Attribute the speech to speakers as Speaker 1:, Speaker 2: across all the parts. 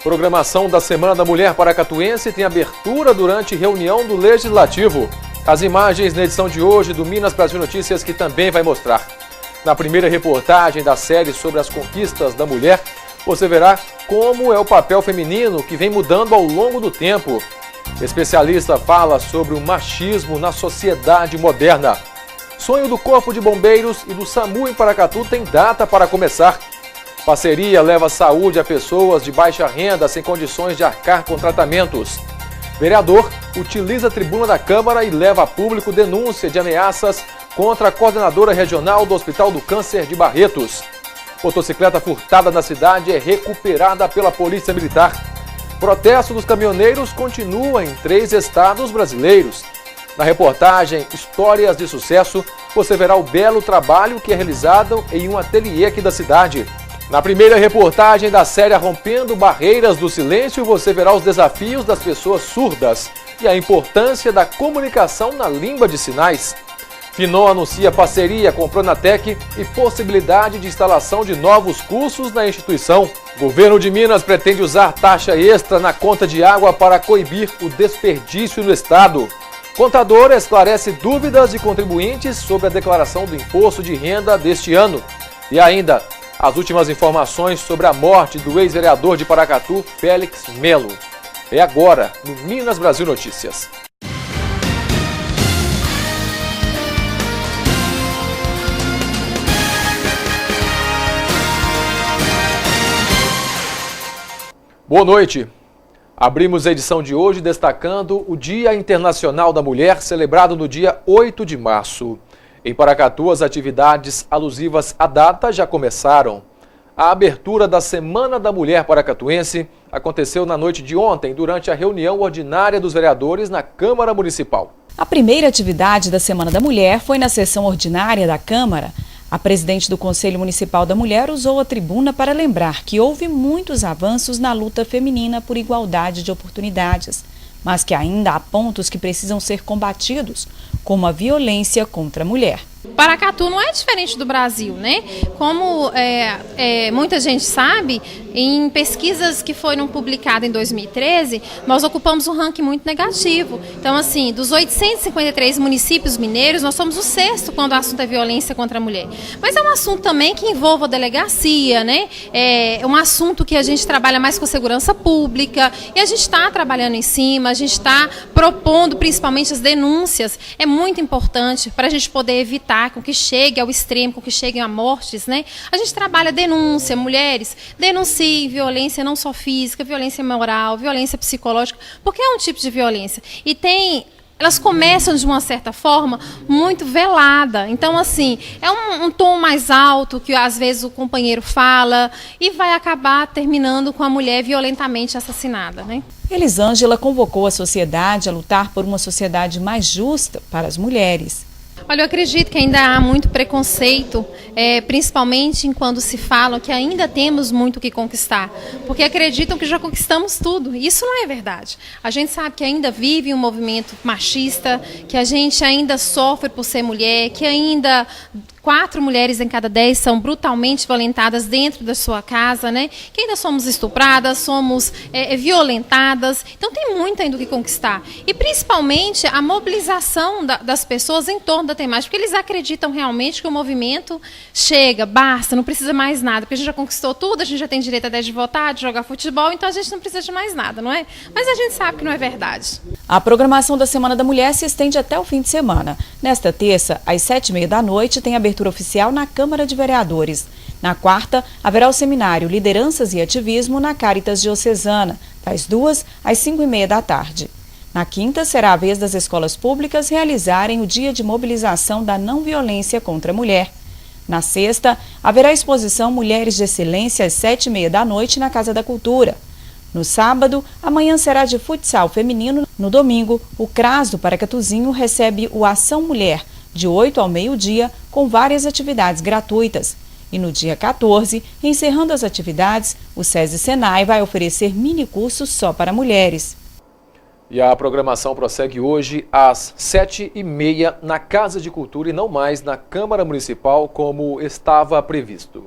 Speaker 1: Programação da Semana da Mulher Paracatuense tem abertura durante reunião do Legislativo. As imagens na edição de hoje do Minas Brasil Notícias que também vai mostrar. Na primeira reportagem da série sobre as conquistas da mulher, você verá como é o papel feminino que vem mudando ao longo do tempo. Especialista fala sobre o machismo na sociedade moderna. Sonho do Corpo de Bombeiros e do SAMU em Paracatu tem data para começar. Parceria leva saúde a pessoas de baixa renda sem condições de arcar com tratamentos. Vereador utiliza a tribuna da Câmara e leva a público denúncia de ameaças contra a coordenadora regional do Hospital do Câncer de Barretos. Motocicleta furtada na cidade é recuperada pela Polícia Militar. Protesto dos caminhoneiros continua em 3 estados brasileiros. Na reportagem Histórias de Sucesso, você verá o belo trabalho que é realizado em um ateliê aqui da cidade. Na primeira reportagem da série Rompendo Barreiras do Silêncio, você verá os desafios das pessoas surdas e a importância da comunicação na língua de sinais. Finó anuncia parceria com Pronatec e possibilidade de instalação de novos cursos na instituição. Governo de Minas pretende usar taxa extra na conta de água para coibir o desperdício no estado. Contador esclarece dúvidas de contribuintes sobre a declaração do imposto de renda deste ano. E ainda, as últimas informações sobre a morte do ex-vereador de Paracatu, Félix Melo. É agora, no Minas Brasil Notícias. Boa noite. Abrimos a edição de hoje destacando o Dia Internacional da Mulher, celebrado no dia 8 de março. Em Paracatu, as atividades alusivas à data já começaram. A abertura da Semana da Mulher Paracatuense aconteceu na noite de ontem, durante a reunião ordinária dos vereadores na Câmara Municipal.
Speaker 2: A primeira atividade da Semana da Mulher foi na sessão ordinária da Câmara. A presidente do Conselho Municipal da Mulher usou a tribuna para lembrar que houve muitos avanços na luta feminina por igualdade de oportunidades, mas que ainda há pontos que precisam ser combatidos, como a violência contra a mulher.
Speaker 3: Paracatu não é diferente do Brasil, né? Como muita gente sabe, em pesquisas que foram publicadas em 2013, nós ocupamos um ranking muito negativo. Então, assim, dos 853 municípios mineiros, nós somos o 6º quando o assunto é violência contra a mulher. Mas é um assunto também que envolve a delegacia, né? É um assunto que a gente trabalha mais com segurança pública e a gente está trabalhando em cima, a gente está propondo principalmente as denúncias. É muito importante para a gente poder evitar com que chegue ao extremo, com que cheguem a mortes, né? A gente trabalha denúncia, mulheres, denunciem violência não só física, violência moral, violência psicológica, porque é um tipo de violência. E elas começam de uma certa forma muito velada. Então, assim, é um tom mais alto que às vezes o companheiro fala e vai acabar terminando com a mulher violentamente assassinada, né?
Speaker 2: Elisângela convocou a sociedade a lutar por uma sociedade mais justa para as mulheres.
Speaker 3: Olha, eu acredito que ainda há muito preconceito, principalmente quando se fala que ainda temos muito o que conquistar, porque acreditam que já conquistamos tudo. Isso não é verdade. A gente sabe que ainda vive um movimento machista, que a gente ainda sofre por ser mulher, que ainda 4 mulheres em cada 10 são brutalmente violentadas dentro da sua casa, né? Que ainda somos estupradas, somos violentadas. Então tem muito ainda o que conquistar. E principalmente a mobilização das pessoas em torno da temática, porque eles acreditam realmente que o movimento chega, basta, não precisa mais nada, porque a gente já conquistou tudo, a gente já tem direito até de votar, de jogar futebol, então a gente não precisa de mais nada, não é? Mas a gente sabe que não é verdade.
Speaker 2: A programação da Semana da Mulher se estende até o fim de semana. Nesta terça, às 19h30, tem abertura oficial na Câmara de Vereadores. Na quarta, haverá o seminário Lideranças e Ativismo na Caritas Diocesana, das 2 às 5h30. Na quinta, será a vez das escolas públicas realizarem o Dia de Mobilização da Não Violência contra a Mulher. Na sexta, haverá exposição Mulheres de Excelência às 19h30 na Casa da Cultura. No sábado, a manhã será de futsal feminino. No domingo, o CRAS do Paracatuzinho recebe o Ação Mulher, de 8 ao meio-dia, com várias atividades gratuitas. E no dia 14, encerrando as atividades, o SESI Senai vai oferecer minicursos só para mulheres.
Speaker 1: E a programação prossegue hoje às 7h30 na Casa de Cultura e não mais na Câmara Municipal como estava previsto.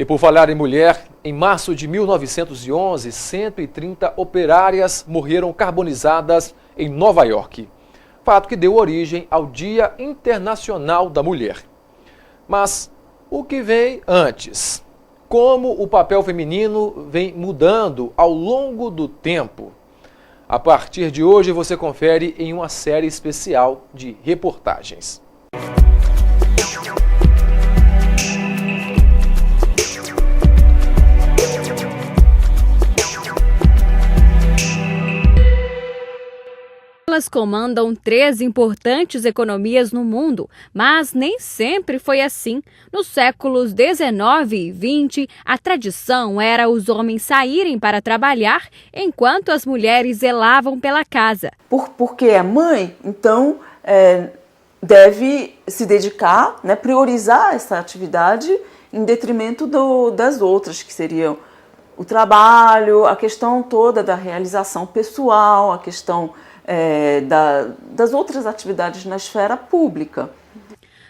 Speaker 1: E por falar em mulher, em março de 1911, 130 operárias morreram carbonizadas em Nova York. Fato que deu origem ao Dia Internacional da Mulher. Mas o que vem antes? Como o papel feminino vem mudando ao longo do tempo? A partir de hoje você confere em uma série especial de reportagens.
Speaker 4: Elas comandam 3 importantes economias no mundo, mas nem sempre foi assim. Nos séculos 19 e 20, a tradição era os homens saírem para trabalhar, enquanto as mulheres zelavam pela casa.
Speaker 5: Porque é mãe, então deve se dedicar, priorizar essa atividade em detrimento das outras, que seriam o trabalho, a questão toda da realização pessoal, a questão das outras atividades na esfera pública.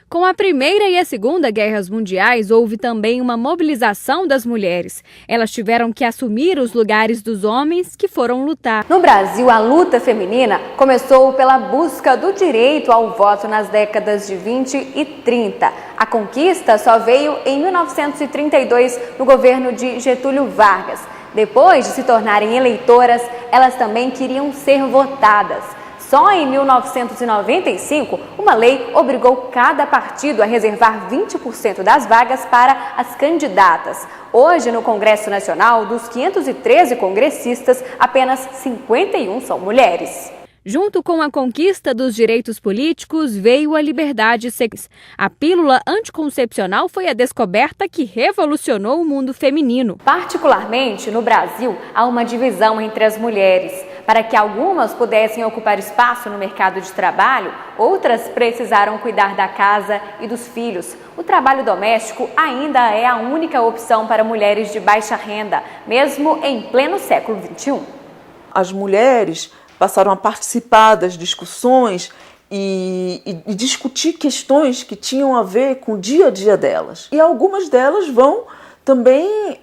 Speaker 4: Com a Primeira e a Segunda Guerras Mundiais, houve também uma mobilização das mulheres. Elas tiveram que assumir os lugares dos homens que foram lutar.
Speaker 6: No Brasil, a luta feminina começou pela busca do direito ao voto nas décadas de 20 e 30. A conquista só veio em 1932, no governo de Getúlio Vargas. Depois de se tornarem eleitoras, elas também queriam ser votadas. Só em 1995, uma lei obrigou cada partido a reservar 20% das vagas para as candidatas. Hoje, no Congresso Nacional, dos 513 congressistas, apenas 51 são mulheres.
Speaker 4: Junto com a conquista dos direitos políticos, veio a liberdade sexual. A pílula anticoncepcional foi a descoberta que revolucionou o mundo feminino.
Speaker 6: Particularmente no Brasil, há uma divisão entre as mulheres. Para que algumas pudessem ocupar espaço no mercado de trabalho, outras precisaram cuidar da casa e dos filhos. O trabalho doméstico ainda é a única opção para mulheres de baixa renda, mesmo em pleno século XXI.
Speaker 5: As mulheres passaram a participar das discussões e discutir questões que tinham a ver com o dia a dia delas. E algumas delas vão também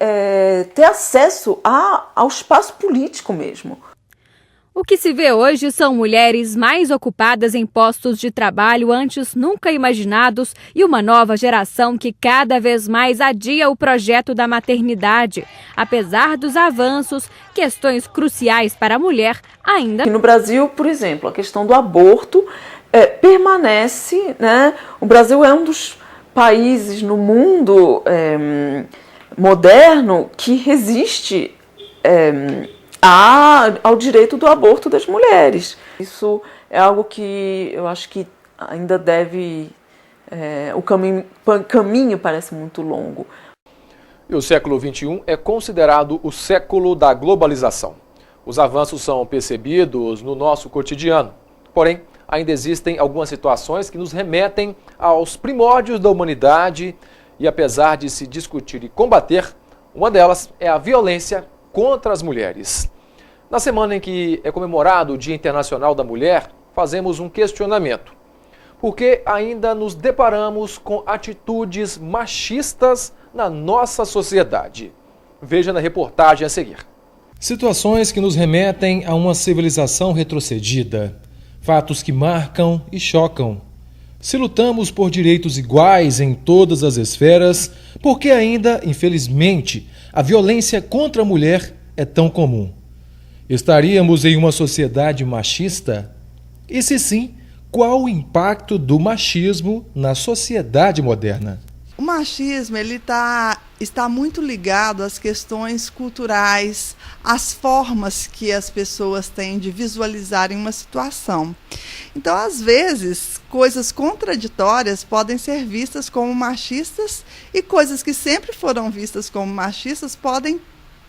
Speaker 5: ter acesso ao espaço político mesmo.
Speaker 4: O que se vê hoje são mulheres mais ocupadas em postos de trabalho antes nunca imaginados e uma nova geração que cada vez mais adia o projeto da maternidade. Apesar dos avanços, questões cruciais para a mulher ainda...
Speaker 5: No Brasil, por exemplo, a questão do aborto permanece, O Brasil é um dos países no mundo moderno que resiste ao direito do aborto das mulheres. Isso é algo que eu acho que ainda deve... o caminho parece muito longo.
Speaker 1: E o século XXI é considerado o século da globalização. Os avanços são percebidos no nosso cotidiano. Porém, ainda existem algumas situações que nos remetem aos primórdios da humanidade e, apesar de se discutir e combater, uma delas é a violência contra as mulheres. Na semana em que é comemorado o Dia Internacional da Mulher, fazemos um questionamento. Por que ainda nos deparamos com atitudes machistas na nossa sociedade? Veja na reportagem a seguir. Situações que nos remetem a uma civilização retrocedida. Fatos que marcam e chocam. Se lutamos por direitos iguais em todas as esferas, por que ainda, infelizmente, a violência contra a mulher é tão comum? Estaríamos em uma sociedade machista? E se sim, qual o impacto do machismo na sociedade moderna?
Speaker 7: O machismo está muito ligado às questões culturais, às formas que as pessoas têm de visualizarem uma situação. Então, às vezes, coisas contraditórias podem ser vistas como machistas e coisas que sempre foram vistas como machistas podem,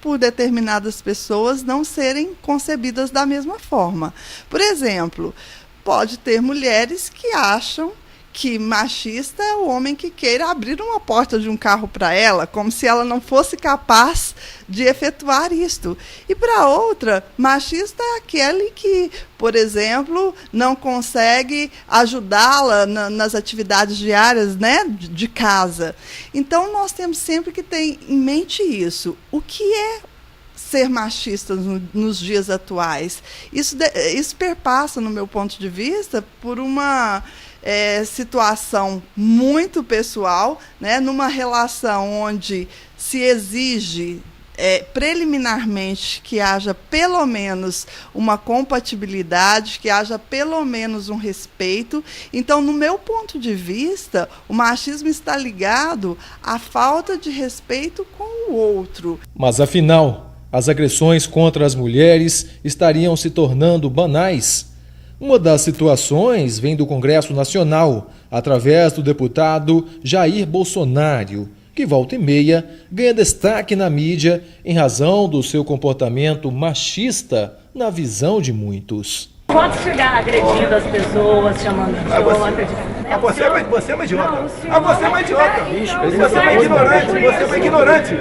Speaker 7: por determinadas pessoas, não serem concebidas da mesma forma. Por exemplo, pode ter mulheres que acham que machista é o homem que queira abrir uma porta de um carro para ela, como se ela não fosse capaz de efetuar isto. E para outra, machista é aquele que, por exemplo, não consegue ajudá-la nas atividades diárias, né, de casa. Então, nós temos sempre que ter em mente isso. O que é ser machista nos dias atuais? Isso perpassa, no meu ponto de vista, por uma situação muito pessoal, né, numa relação onde se exige preliminarmente que haja pelo menos uma compatibilidade, que haja pelo menos um respeito. Então, no meu ponto de vista, o machismo está ligado à falta de respeito com o outro.
Speaker 1: Mas afinal, as agressões contra as mulheres estariam se tornando banais? Uma das situações vem do Congresso Nacional, através do deputado Jair Bolsonaro, que volta e meia ganha destaque na mídia em razão do seu comportamento machista na visão de muitos.
Speaker 8: Pode chegar agredindo as pessoas, chamando de idiota.
Speaker 9: Você é uma idiota. Você é uma idiota. Você é uma ignorante. Você é uma ignorante.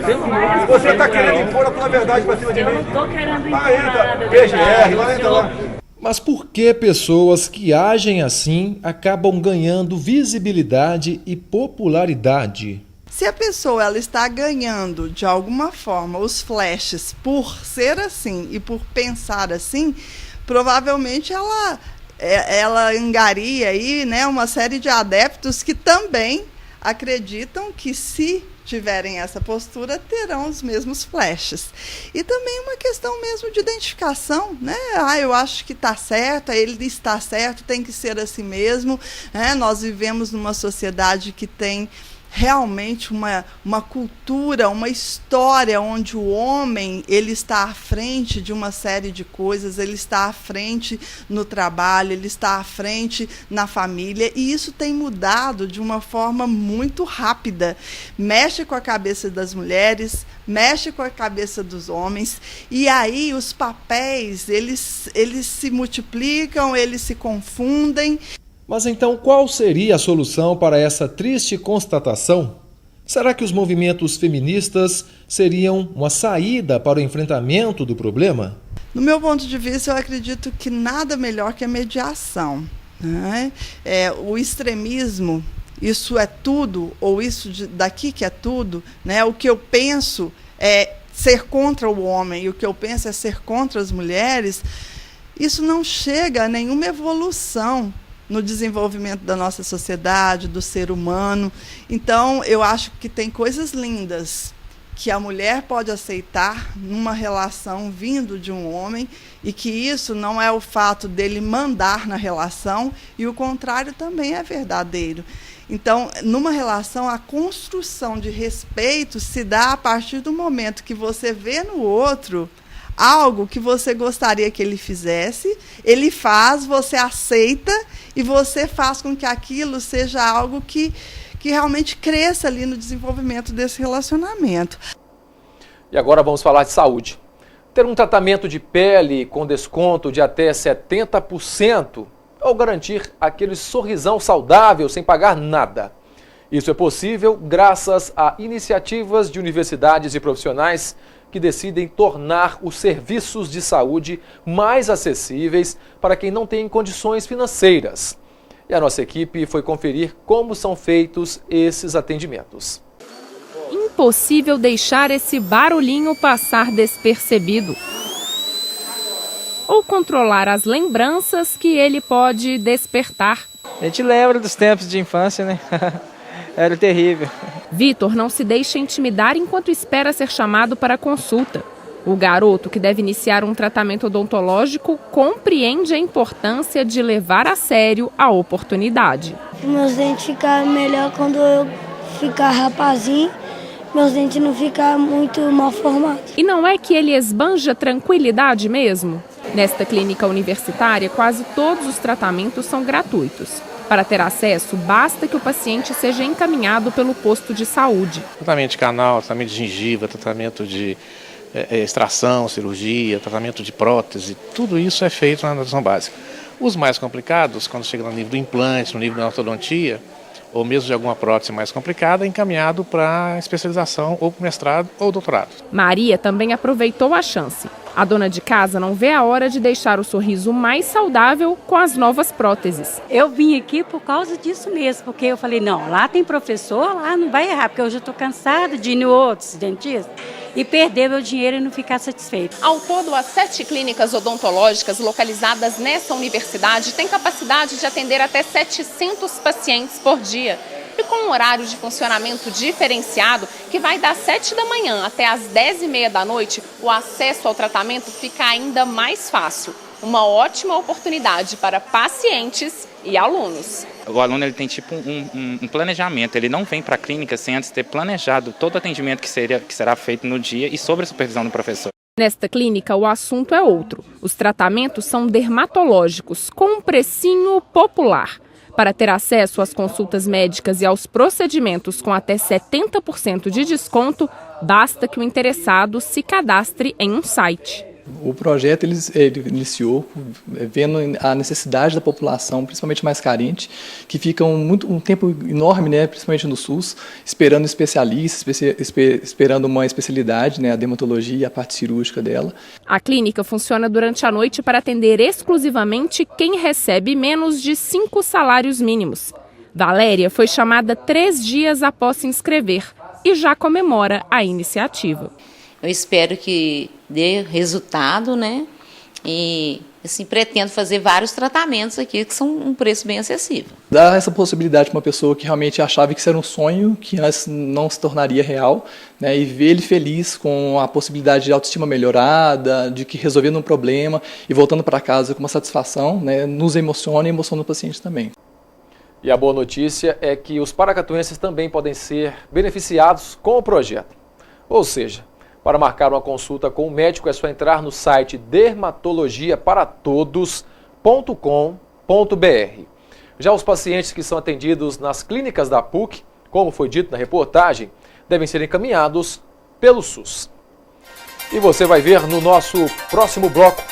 Speaker 9: Você está querendo impor a tua verdade para cima de mim.
Speaker 8: Eu não estou querendo impor nada.
Speaker 9: PGR, lá entra lá.
Speaker 1: Mas por que pessoas que agem assim acabam ganhando visibilidade e popularidade?
Speaker 7: Se a pessoa ela está ganhando, de alguma forma, os flashes por ser assim e por pensar assim, provavelmente ela engaria aí, né, uma série de adeptos que também acreditam que, se tiverem essa postura, terão os mesmos flashes. E também uma questão mesmo de identificação, né? Eu acho que está certo, ele está certo, tem que ser assim mesmo, né? Nós vivemos numa sociedade que tem realmente uma cultura, uma história onde o homem ele está à frente de uma série de coisas, ele está à frente no trabalho, ele está à frente na família, e isso tem mudado de uma forma muito rápida. Mexe com a cabeça das mulheres, mexe com a cabeça dos homens, e aí os papéis eles se multiplicam, eles se confundem.
Speaker 1: Mas então qual seria a solução para essa triste constatação? Será que os movimentos feministas seriam uma saída para o enfrentamento do problema?
Speaker 7: No meu ponto de vista, eu acredito que nada melhor que a mediação, né? O extremismo, isso é tudo, ou isso daqui que é tudo, né? O que eu penso é ser contra o homem, e o que eu penso é ser contra as mulheres, isso não chega a nenhuma evolução no desenvolvimento da nossa sociedade, do ser humano. Então, eu acho que tem coisas lindas que a mulher pode aceitar numa relação vindo de um homem, e que isso não é o fato dele mandar na relação, e o contrário também é verdadeiro. Então, numa relação, a construção de respeito se dá a partir do momento que você vê no outro algo que você gostaria que ele fizesse, ele faz, você aceita, e você faz com que aquilo seja algo que realmente cresça ali no desenvolvimento desse relacionamento.
Speaker 1: E agora vamos falar de saúde. Ter um tratamento de pele com desconto de até 70% ou garantir aquele sorrisão saudável sem pagar nada. Isso é possível graças a iniciativas de universidades e profissionais que decidem tornar os serviços de saúde mais acessíveis para quem não tem condições financeiras. E a nossa equipe foi conferir como são feitos esses atendimentos.
Speaker 4: Impossível deixar esse barulhinho passar despercebido. Ou controlar as lembranças que ele pode despertar.
Speaker 10: A gente lembra dos tempos de infância, né? Era terrível.
Speaker 4: Vitor não se deixa intimidar enquanto espera ser chamado para a consulta. O garoto, que deve iniciar um tratamento odontológico, compreende a importância de levar a sério a oportunidade.
Speaker 11: Meus dentes ficam melhor quando eu ficar rapazinho, meus dentes não ficam muito mal formados.
Speaker 4: E não é que ele esbanja tranquilidade mesmo? Nesta clínica universitária, quase todos os tratamentos são gratuitos. Para ter acesso, basta que o paciente seja encaminhado pelo posto de saúde.
Speaker 12: Tratamento de canal, tratamento de gengiva, tratamento de extração, cirurgia, tratamento de prótese, tudo isso é feito na atenção básica. Os mais complicados, quando chega no nível do implante, no nível da ortodontia, ou mesmo de alguma prótese mais complicada, é encaminhado para especialização ou mestrado ou doutorado.
Speaker 13: Maria também aproveitou a chance. A dona de casa não vê a hora de deixar o sorriso mais saudável com as novas próteses.
Speaker 14: Eu vim aqui por causa disso mesmo, porque eu falei, não, lá tem professor, lá não vai errar, porque eu já estou cansada de ir em outros dentistas e perder meu dinheiro e não ficar satisfeito.
Speaker 15: Ao todo, as 7 clínicas odontológicas localizadas nessa universidade têm capacidade de atender até 700 pacientes por dia. E com um horário de funcionamento diferenciado, que vai das 7 da manhã até as 10h30 da noite, o acesso ao tratamento fica ainda mais fácil. Uma ótima oportunidade para pacientes e alunos.
Speaker 16: O aluno ele tem tipo um planejamento, ele não vem para a clínica sem antes ter planejado todo o atendimento que será feito no dia e sob a supervisão do professor.
Speaker 13: Nesta clínica, o assunto é outro. Os tratamentos são dermatológicos, com um precinho popular. Para ter acesso às consultas médicas e aos procedimentos com até 70% de desconto, basta que o interessado se cadastre em um site.
Speaker 10: O projeto ele iniciou vendo a necessidade da população, principalmente mais carente, que fica um tempo enorme, né, principalmente no SUS, esperando especialistas, esperando uma especialidade, né, a dermatologia, a parte cirúrgica dela.
Speaker 13: A clínica funciona durante a noite para atender exclusivamente quem recebe menos de 5 salários mínimos. Valéria foi chamada 3 dias após se inscrever e já comemora a iniciativa.
Speaker 17: Eu espero que dê resultado, né? E assim, pretendo fazer vários tratamentos aqui que são um preço bem acessível.
Speaker 10: Dar essa possibilidade para uma pessoa que realmente achava que isso era um sonho, que antes não se tornaria real, né? E ver ele feliz com a possibilidade de autoestima melhorada, de que resolvendo um problema e voltando para casa com uma satisfação, né? Nos emociona e emociona o paciente também.
Speaker 1: E a boa notícia é que os paracatuenses também podem ser beneficiados com o projeto. Ou seja, para marcar uma consulta com o médico é só entrar no site dermatologiaparatodos.com.br. Já os pacientes que são atendidos nas clínicas da PUC, como foi dito na reportagem, devem ser encaminhados pelo SUS. E você vai ver no nosso próximo bloco,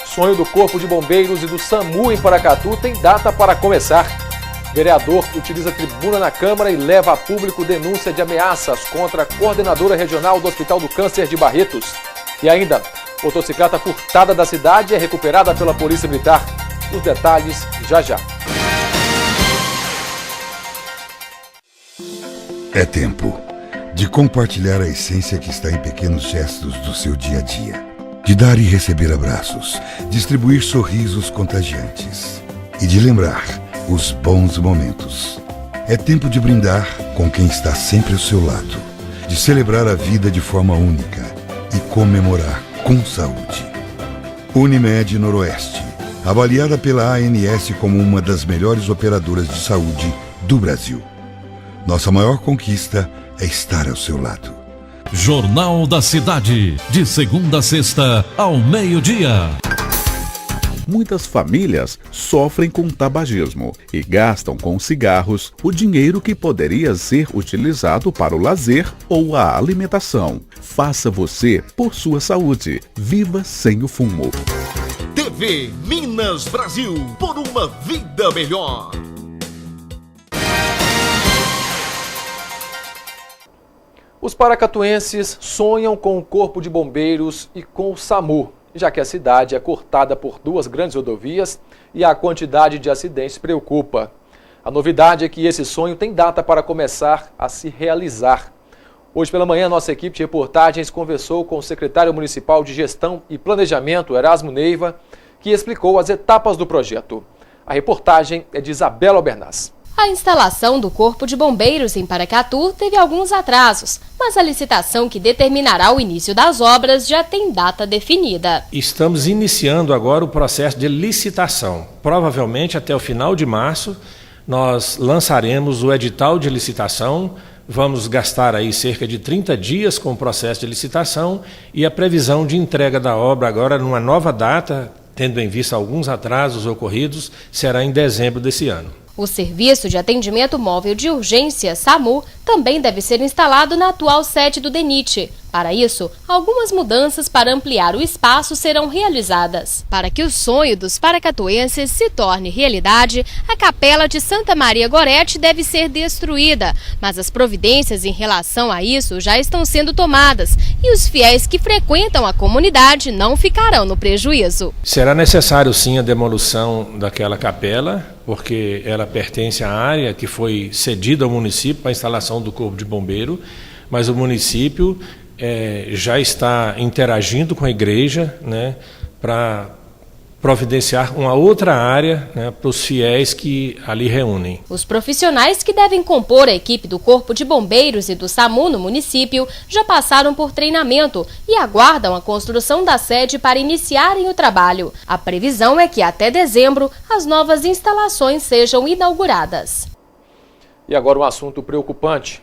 Speaker 1: sonho do Corpo de Bombeiros e do SAMU em Paracatu tem data para começar. Vereador utiliza tribuna na Câmara e leva a público denúncia de ameaças contra a coordenadora regional do Hospital do Câncer de Barretos. E ainda, motocicleta furtada da cidade é recuperada pela Polícia Militar. Os detalhes já já.
Speaker 18: É tempo de compartilhar a essência que está em pequenos gestos do seu dia a dia. De dar e receber abraços, distribuir sorrisos contagiantes. E de lembrar os bons momentos. É tempo de brindar com quem está sempre ao seu lado, de celebrar a vida de forma única e comemorar com saúde. Unimed Noroeste, avaliada pela ANS como uma das melhores operadoras de saúde do Brasil. Nossa maior conquista é estar ao seu lado.
Speaker 19: Jornal da Cidade, de segunda a sexta, ao meio-dia. Muitas famílias sofrem com tabagismo e gastam com cigarros o dinheiro que poderia ser utilizado para o lazer ou a alimentação. Faça você por sua saúde. Viva sem o fumo.
Speaker 20: TV Minas Brasil, por uma vida melhor.
Speaker 1: Os paracatuenses sonham com o Corpo de Bombeiros e com o SAMU, já que a cidade é cortada por 2 grandes rodovias e a quantidade de acidentes preocupa. A novidade é que esse sonho tem data para começar a se realizar. Hoje pela manhã, nossa equipe de reportagens conversou com o secretário municipal de Gestão e Planejamento, Erasmo Neiva, que explicou as etapas do projeto. A reportagem é de Isabela Albernaz.
Speaker 21: A instalação do Corpo de Bombeiros em Paracatu teve alguns atrasos, mas a licitação que determinará o início das obras já tem data definida.
Speaker 22: Estamos iniciando agora o processo de licitação. Provavelmente até o final de março nós lançaremos o edital de licitação. Vamos gastar aí cerca de 30 dias com o processo de licitação e a previsão de entrega da obra agora numa nova data, tendo em vista alguns atrasos ocorridos, será em dezembro desse ano.
Speaker 21: O Serviço de Atendimento Móvel de Urgência, SAMU, também deve ser instalado na atual sede do DENIT. Para isso, algumas mudanças para ampliar o espaço serão realizadas. Para que o sonho dos paracatuenses se torne realidade, a Capela de Santa Maria Gorete deve ser destruída, mas as providências em relação a isso já estão sendo tomadas e os fiéis que frequentam a comunidade não ficarão no prejuízo.
Speaker 22: Será necessário sim a demolição daquela capela, porque ela pertence à área que foi cedida ao município para a instalação do Corpo de Bombeiro, mas o município já está interagindo com a igreja, né, para providenciar uma outra área, né, para os fiéis que ali reúnem.
Speaker 21: Os profissionais que devem compor a equipe do Corpo de Bombeiros e do SAMU no município já passaram por treinamento e aguardam a construção da sede para iniciarem o trabalho. A previsão é que até dezembro as novas instalações sejam inauguradas.
Speaker 1: E agora um assunto preocupante.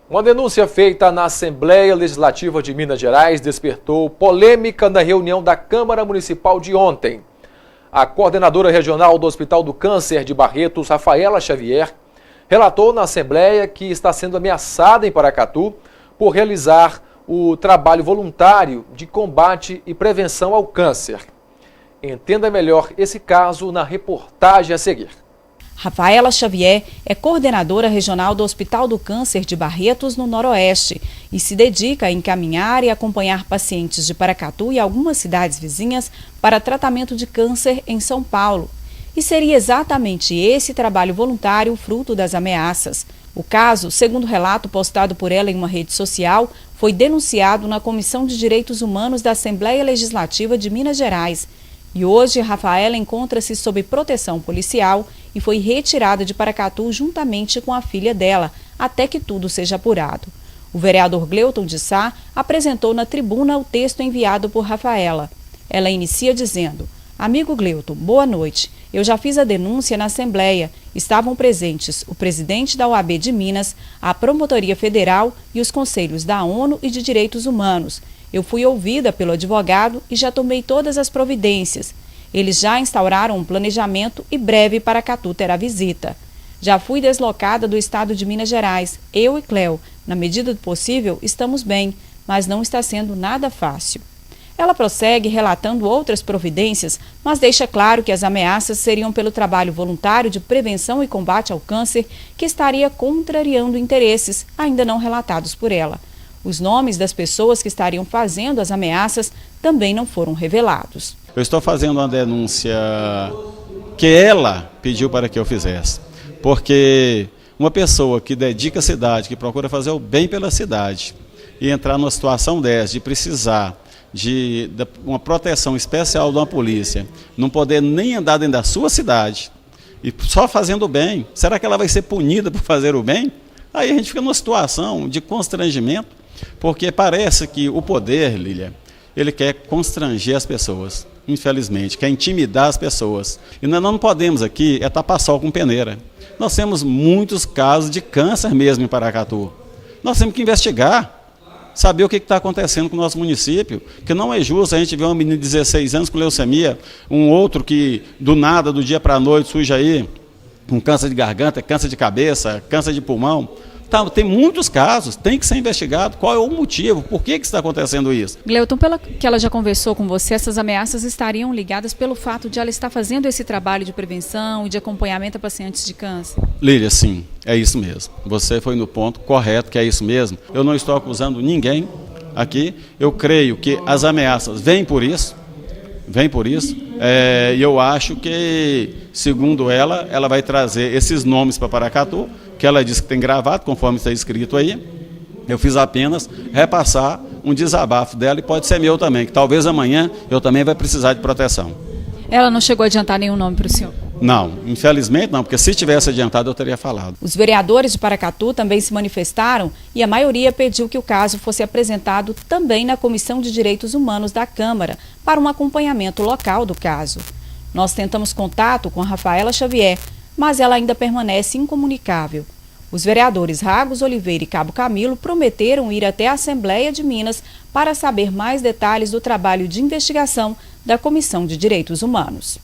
Speaker 1: Uma denúncia feita na Assembleia Legislativa de Minas Gerais despertou polêmica na reunião da Câmara Municipal de ontem. A coordenadora regional do Hospital do Câncer de Barretos, Rafaela Xavier, relatou na Assembleia que está sendo ameaçada em Paracatu por realizar o trabalho voluntário de combate e prevenção ao câncer. Entenda melhor esse caso na reportagem a seguir.
Speaker 2: Rafaela Xavier é coordenadora regional do Hospital do Câncer de Barretos, no Noroeste, e se dedica a encaminhar e acompanhar pacientes de Paracatu e algumas cidades vizinhas para tratamento de câncer em São Paulo. E seria exatamente esse trabalho voluntário fruto das ameaças. O caso, segundo relato postado por ela em uma rede social, foi denunciado na Comissão de Direitos Humanos da Assembleia Legislativa de Minas Gerais. E hoje, Rafaela encontra-se sob proteção policial e foi retirada de Paracatu juntamente com a filha dela, até que tudo seja apurado. O vereador Gleuton de Sá apresentou na tribuna o texto enviado por Rafaela. Ela inicia dizendo: "Amigo Gleuton, boa noite. Eu já fiz a denúncia na Assembleia. Estavam presentes o presidente da OAB de Minas, a Promotoria Federal e os conselhos da ONU e de Direitos Humanos. Eu fui ouvida pelo advogado e já tomei todas as providências. Eles já instauraram um planejamento e breve Paracatu terá visita. Já fui deslocada do estado de Minas Gerais. Eu e Cléo, na medida do possível, estamos bem, mas não está sendo nada fácil." Ela prossegue relatando outras providências, mas deixa claro que as ameaças seriam pelo trabalho voluntário de prevenção e combate ao câncer, que estaria contrariando interesses ainda não relatados por ela. Os nomes das pessoas que estariam fazendo as ameaças também não foram revelados.
Speaker 3: Eu estou fazendo uma denúncia que ela pediu para que eu fizesse, porque uma pessoa que dedica a cidade, que procura fazer o bem pela cidade, e entrar numa situação dessa, de precisar de uma proteção especial de uma polícia, não poder nem andar dentro da sua cidade, e só fazendo o bem, será que ela vai ser punida por fazer o bem? Aí a gente fica numa situação de constrangimento, porque parece que o poder, Lília, ele quer constranger as pessoas, infelizmente, quer intimidar as pessoas. E nós não podemos aqui tapar sol com peneira. Nós temos muitos casos de câncer mesmo em Paracatu. Nós temos que investigar, saber o que está acontecendo com o nosso município, que não é justo a gente ver uma menina de 16 anos com leucemia, um outro que do nada, do dia para a noite, surge aí com câncer de garganta, câncer de cabeça, câncer de pulmão. Tem muitos casos, tem que ser investigado qual é o motivo, por que está acontecendo isso.
Speaker 2: Gleuton, pelo que ela já conversou com você, essas ameaças estariam ligadas pelo fato de ela estar fazendo esse trabalho de prevenção e de acompanhamento a pacientes de câncer?
Speaker 3: Lília, sim, é isso mesmo. Você foi no ponto correto, que é isso mesmo. Eu não estou acusando ninguém aqui, eu creio que as ameaças vêm por isso, e eu acho que, segundo ela vai trazer esses nomes para Paracatu, que ela disse que tem gravado, conforme está escrito aí. Eu fiz apenas repassar um desabafo dela, e pode ser meu também, que talvez amanhã eu também vai precisar de proteção.
Speaker 2: Ela não chegou a adiantar nenhum nome para o senhor?
Speaker 3: Não, infelizmente não, porque se tivesse adiantado eu teria falado.
Speaker 2: Os vereadores de Paracatu também se manifestaram e a maioria pediu que o caso fosse apresentado também na Comissão de Direitos Humanos da Câmara para um acompanhamento local do caso. Nós tentamos contato com a Rafaela Xavier, mas ela ainda permanece incomunicável. Os vereadores Ragos Oliveira e Cabo Camilo prometeram ir até a Assembleia de Minas para saber mais detalhes do trabalho de investigação da Comissão de Direitos Humanos.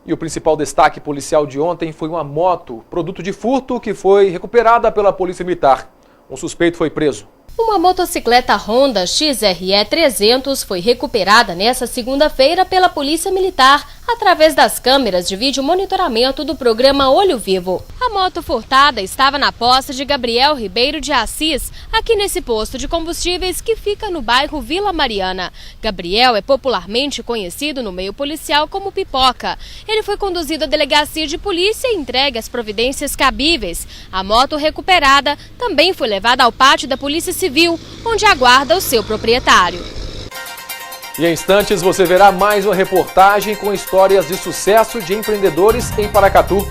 Speaker 1: E o principal destaque policial de ontem foi uma moto, produto de furto, que foi recuperada pela Polícia Militar. Um suspeito foi preso.
Speaker 21: Uma motocicleta Honda XRE 300 foi recuperada nesta segunda-feira pela Polícia Militar através das câmeras de vídeo monitoramento do programa Olho Vivo. A moto furtada estava na posse de Gabriel Ribeiro de Assis, aqui nesse posto de combustíveis que fica no bairro Vila Mariana. Gabriel é popularmente conhecido no meio policial como Pipoca. Ele foi conduzido à delegacia de polícia e entregue as providências cabíveis. A moto recuperada também foi levada ao pátio da Polícia Civil, onde aguarda o seu proprietário.
Speaker 1: E em instantes você verá mais uma reportagem com histórias de sucesso de empreendedores em Paracatu.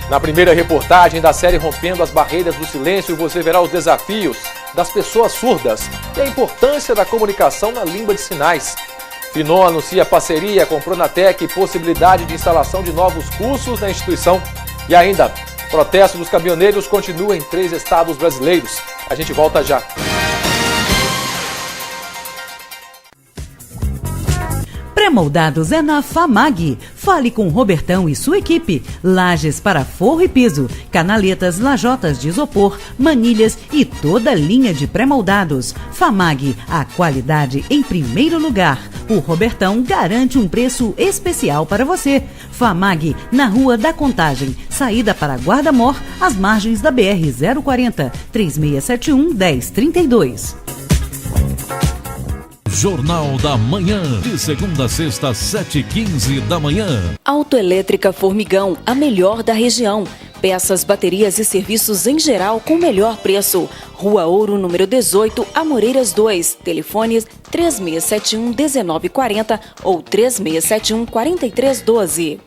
Speaker 1: Na primeira reportagem da série Rompendo as Barreiras do Silêncio, você verá os desafios das pessoas surdas e a importância da comunicação na língua de sinais. Finon anuncia parceria com Pronatec e possibilidade de instalação de novos cursos na instituição. E ainda, protesto dos caminhoneiros continua em 3 estados brasileiros. A gente volta já.
Speaker 5: Pré-moldados é na FAMAG. Fale com Robertão e sua equipe. Lajes para forro e piso, canaletas, lajotas de isopor, manilhas e toda a linha de pré-moldados. FAMAG, a qualidade em primeiro lugar. O Robertão garante um preço especial para você. FAMAG, na Rua da Contagem, saída para Guarda-Mor, às margens da BR-040, 3671-1032.
Speaker 19: Jornal da Manhã, de segunda a sexta, 7h15 da manhã.
Speaker 6: Autoelétrica Formigão, a melhor da região. Peças, baterias e serviços em geral com melhor preço. Rua Ouro, número 18, Amoreiras 2. Telefones 3671-1940 ou 3671-4312.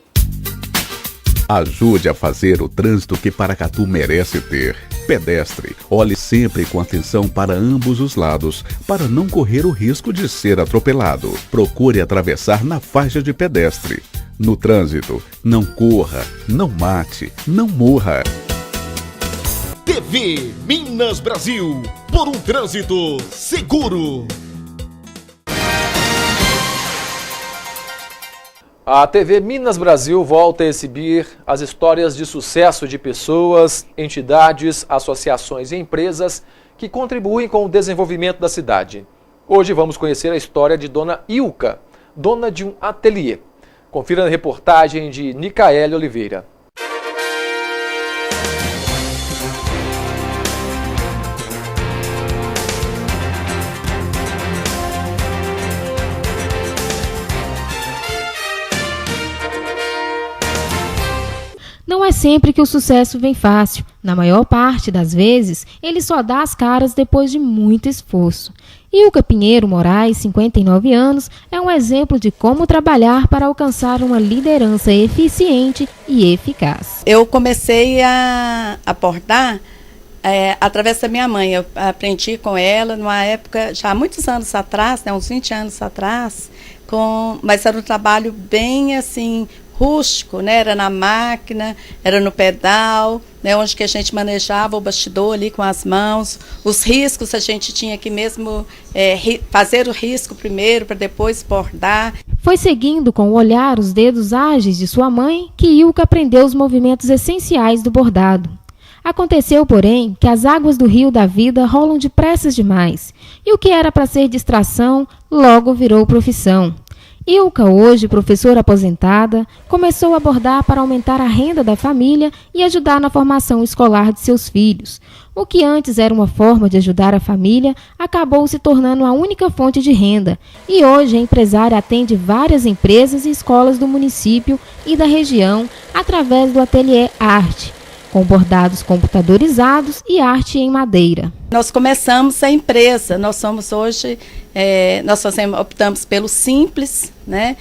Speaker 19: Ajude a fazer o trânsito que Paracatu merece ter. Pedestre, olhe sempre com atenção para ambos os lados, para não correr o risco de ser atropelado. Procure atravessar na faixa de pedestre. No trânsito, não corra, não mate, não morra.
Speaker 20: TV Minas Brasil, por um trânsito seguro.
Speaker 1: A TV Minas Brasil volta a exibir as histórias de sucesso de pessoas, entidades, associações e empresas que contribuem com o desenvolvimento da cidade. Hoje vamos conhecer a história de Dona Ilka, dona de um ateliê. Confira na reportagem de Nicaele Oliveira.
Speaker 23: Não é sempre que o sucesso vem fácil. Na maior parte das vezes, ele só dá as caras depois de muito esforço. Ilka Pinheiro Moraes, 59 anos, é um exemplo de como trabalhar para alcançar uma liderança eficiente e eficaz.
Speaker 24: Eu comecei a bordar através da minha mãe. Eu aprendi com ela numa época, já há muitos anos atrás, uns 20 anos atrás, mas era um trabalho bem assim, rústico, né? Era na máquina, era no pedal, né? Onde que a gente manejava o bastidor ali com as mãos. Os riscos a gente tinha que mesmo fazer o risco primeiro para depois bordar.
Speaker 23: Foi seguindo com o olhar os dedos ágeis de sua mãe que Ilka aprendeu os movimentos essenciais do bordado. Aconteceu, porém, que as águas do rio da vida rolam depressa demais, e o que era para ser distração logo virou profissão. Ilka, hoje professora aposentada, começou a bordar para aumentar a renda da família e ajudar na formação escolar de seus filhos. O que antes era uma forma de ajudar a família, acabou se tornando a única fonte de renda. E hoje a empresária atende várias empresas e escolas do município e da região através do ateliê Arte, com bordados computadorizados e arte em madeira.
Speaker 24: Nós começamos a empresa, nós somos hoje, optamos pelo simples, né?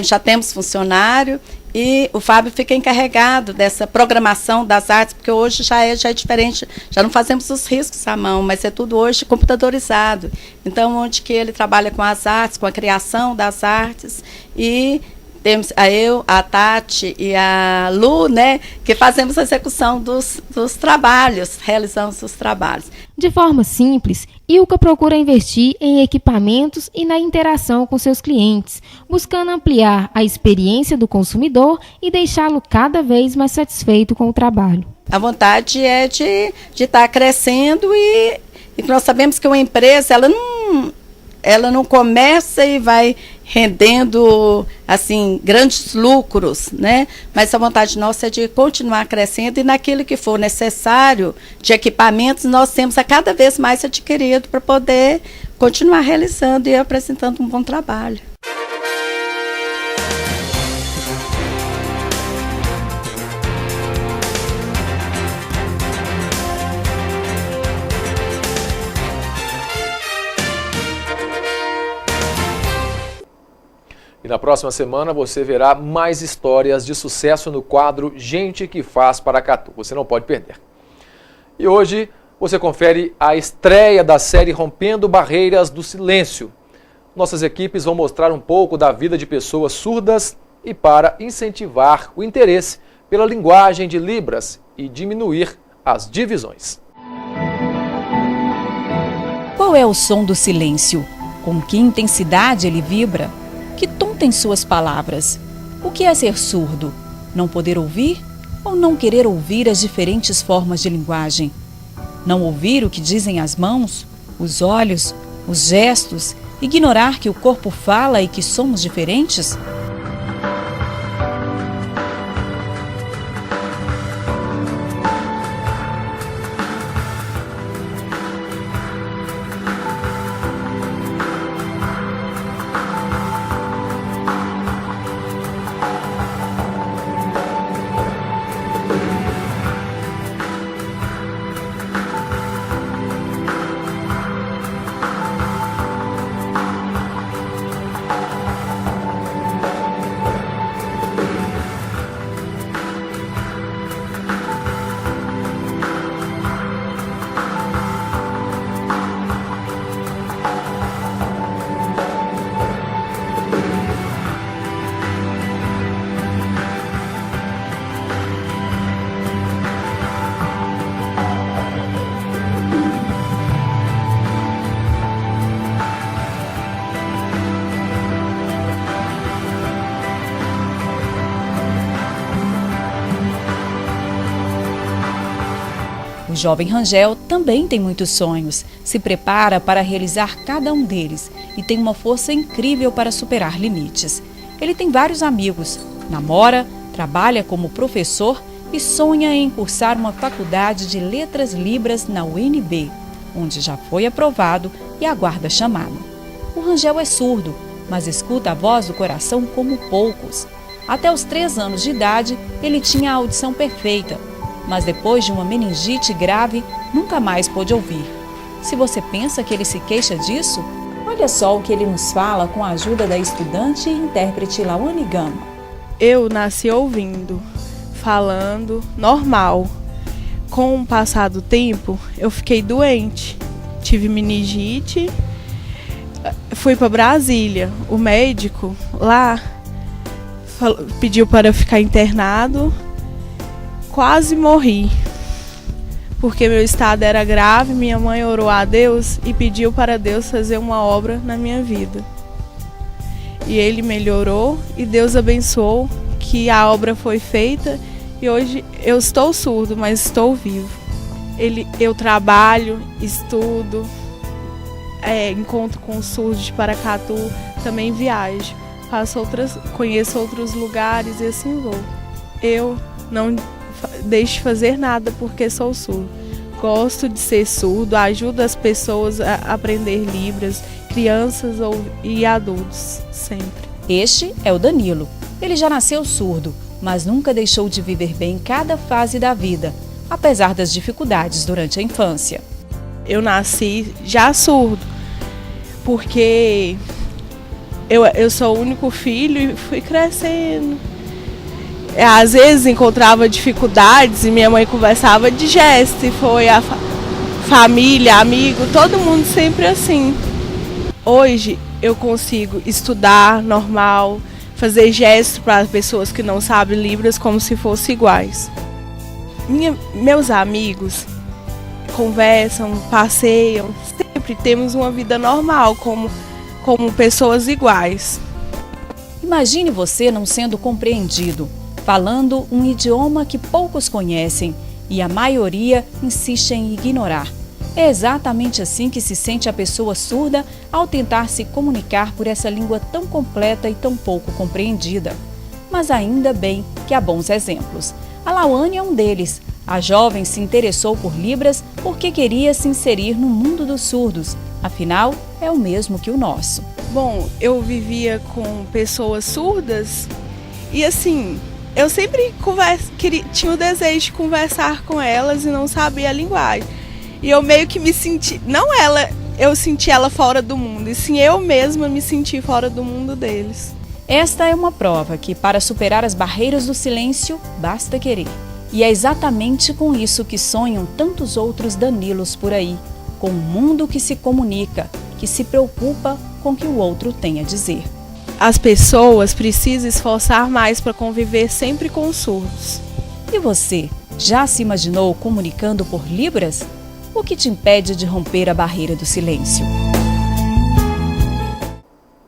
Speaker 24: Já temos funcionário e o Fábio fica encarregado dessa programação das artes, porque hoje já é diferente, já não fazemos os riscos à mão, mas é tudo hoje computadorizado. Então, onde que ele trabalha com as artes, com a criação das artes e temos eu, a Tati e a Lu, né, que fazemos a execução dos trabalhos, realizamos os trabalhos.
Speaker 23: De forma simples, Ilka procura investir em equipamentos e na interação com seus clientes, buscando ampliar a experiência do consumidor e deixá-lo cada vez mais satisfeito com o trabalho.
Speaker 24: A vontade é de estar crescendo e nós sabemos que uma empresa, ela não começa e vai rendendo assim grandes lucros, né? Mas a vontade nossa é de continuar crescendo e naquilo que for necessário de equipamentos nós temos a cada vez mais adquirido para poder continuar realizando e apresentando um bom trabalho.
Speaker 1: E na próxima semana você verá mais histórias de sucesso no quadro Gente que Faz Paracatu. Você não pode perder. E hoje você confere a estreia da série Rompendo Barreiras do Silêncio. Nossas equipes vão mostrar um pouco da vida de pessoas surdas e para incentivar o interesse pela linguagem de Libras e diminuir as divisões.
Speaker 2: Qual é o som do silêncio? Com que intensidade ele vibra? Que tom tem suas palavras? O que é ser surdo? Não poder ouvir ou não querer ouvir as diferentes formas de linguagem? Não ouvir o que dizem as mãos, os olhos, os gestos? Ignorar que o corpo fala e que somos diferentes? O jovem Rangel também tem muitos sonhos, se prepara para realizar cada um deles e tem uma força incrível para superar limites. Ele tem vários amigos, namora, trabalha como professor e sonha em cursar uma faculdade de Letras Libras na UNB, onde já foi aprovado e aguarda chamado. O Rangel é surdo, mas escuta a voz do coração como poucos. Até os 3 anos de idade, ele tinha a audição perfeita, mas depois de uma meningite grave, nunca mais pôde ouvir. Se você pensa que ele se queixa disso, olha só o que ele nos fala com a ajuda da estudante e intérprete Lawane Gama.
Speaker 7: Eu nasci ouvindo, falando, normal. Com o passar do tempo, eu fiquei doente, tive meningite, fui para Brasília. O médico lá pediu para eu ficar internado. Quase morri, porque meu estado era grave. Minha mãe orou a Deus e pediu para Deus fazer uma obra na minha vida. E ele melhorou e Deus abençoou que a obra foi feita e hoje eu estou surdo, mas estou vivo. Eu trabalho, estudo, encontro com surdos de Paracatu, também viajo, conheço outros lugares e assim vou. Eu não deixo de fazer nada porque sou surdo. Gosto de ser surdo, ajudo as pessoas a aprender Libras, crianças e adultos, sempre.
Speaker 2: Este é o Danilo. Ele já nasceu surdo, mas nunca deixou de viver bem cada fase da vida, apesar das dificuldades durante a infância.
Speaker 7: Eu nasci já surdo, porque eu sou o único filho e fui crescendo. Às vezes encontrava dificuldades e minha mãe conversava de gesto, e foi a família, amigo, todo mundo sempre assim. Hoje eu consigo estudar normal, fazer gestos para pessoas que não sabem Libras como se fossem iguais. Meus amigos conversam, passeiam, sempre temos uma vida normal, como pessoas iguais.
Speaker 2: Imagine você não sendo compreendido, falando um idioma que poucos conhecem e a maioria insiste em ignorar. É exatamente assim que se sente a pessoa surda ao tentar se comunicar por essa língua tão completa e tão pouco compreendida. Mas ainda bem que há bons exemplos. A Lauane é um deles. A jovem se interessou por Libras porque queria se inserir no mundo dos surdos. Afinal, é o mesmo que o nosso.
Speaker 7: Bom, eu vivia com pessoas surdas e assim, eu sempre tinha o desejo de conversar com elas e não sabia a linguagem. E eu meio que me senti, eu senti ela fora do mundo, e sim eu mesma me senti fora do mundo deles.
Speaker 2: Esta é uma prova que, para superar as barreiras do silêncio, basta querer. E é exatamente com isso que sonham tantos outros Danilos por aí, com um mundo que se comunica, que se preocupa com o que o outro tem a dizer.
Speaker 7: As pessoas precisam esforçar mais para conviver sempre com os surdos.
Speaker 2: E você, já se imaginou comunicando por Libras? O que te impede de romper a barreira do silêncio?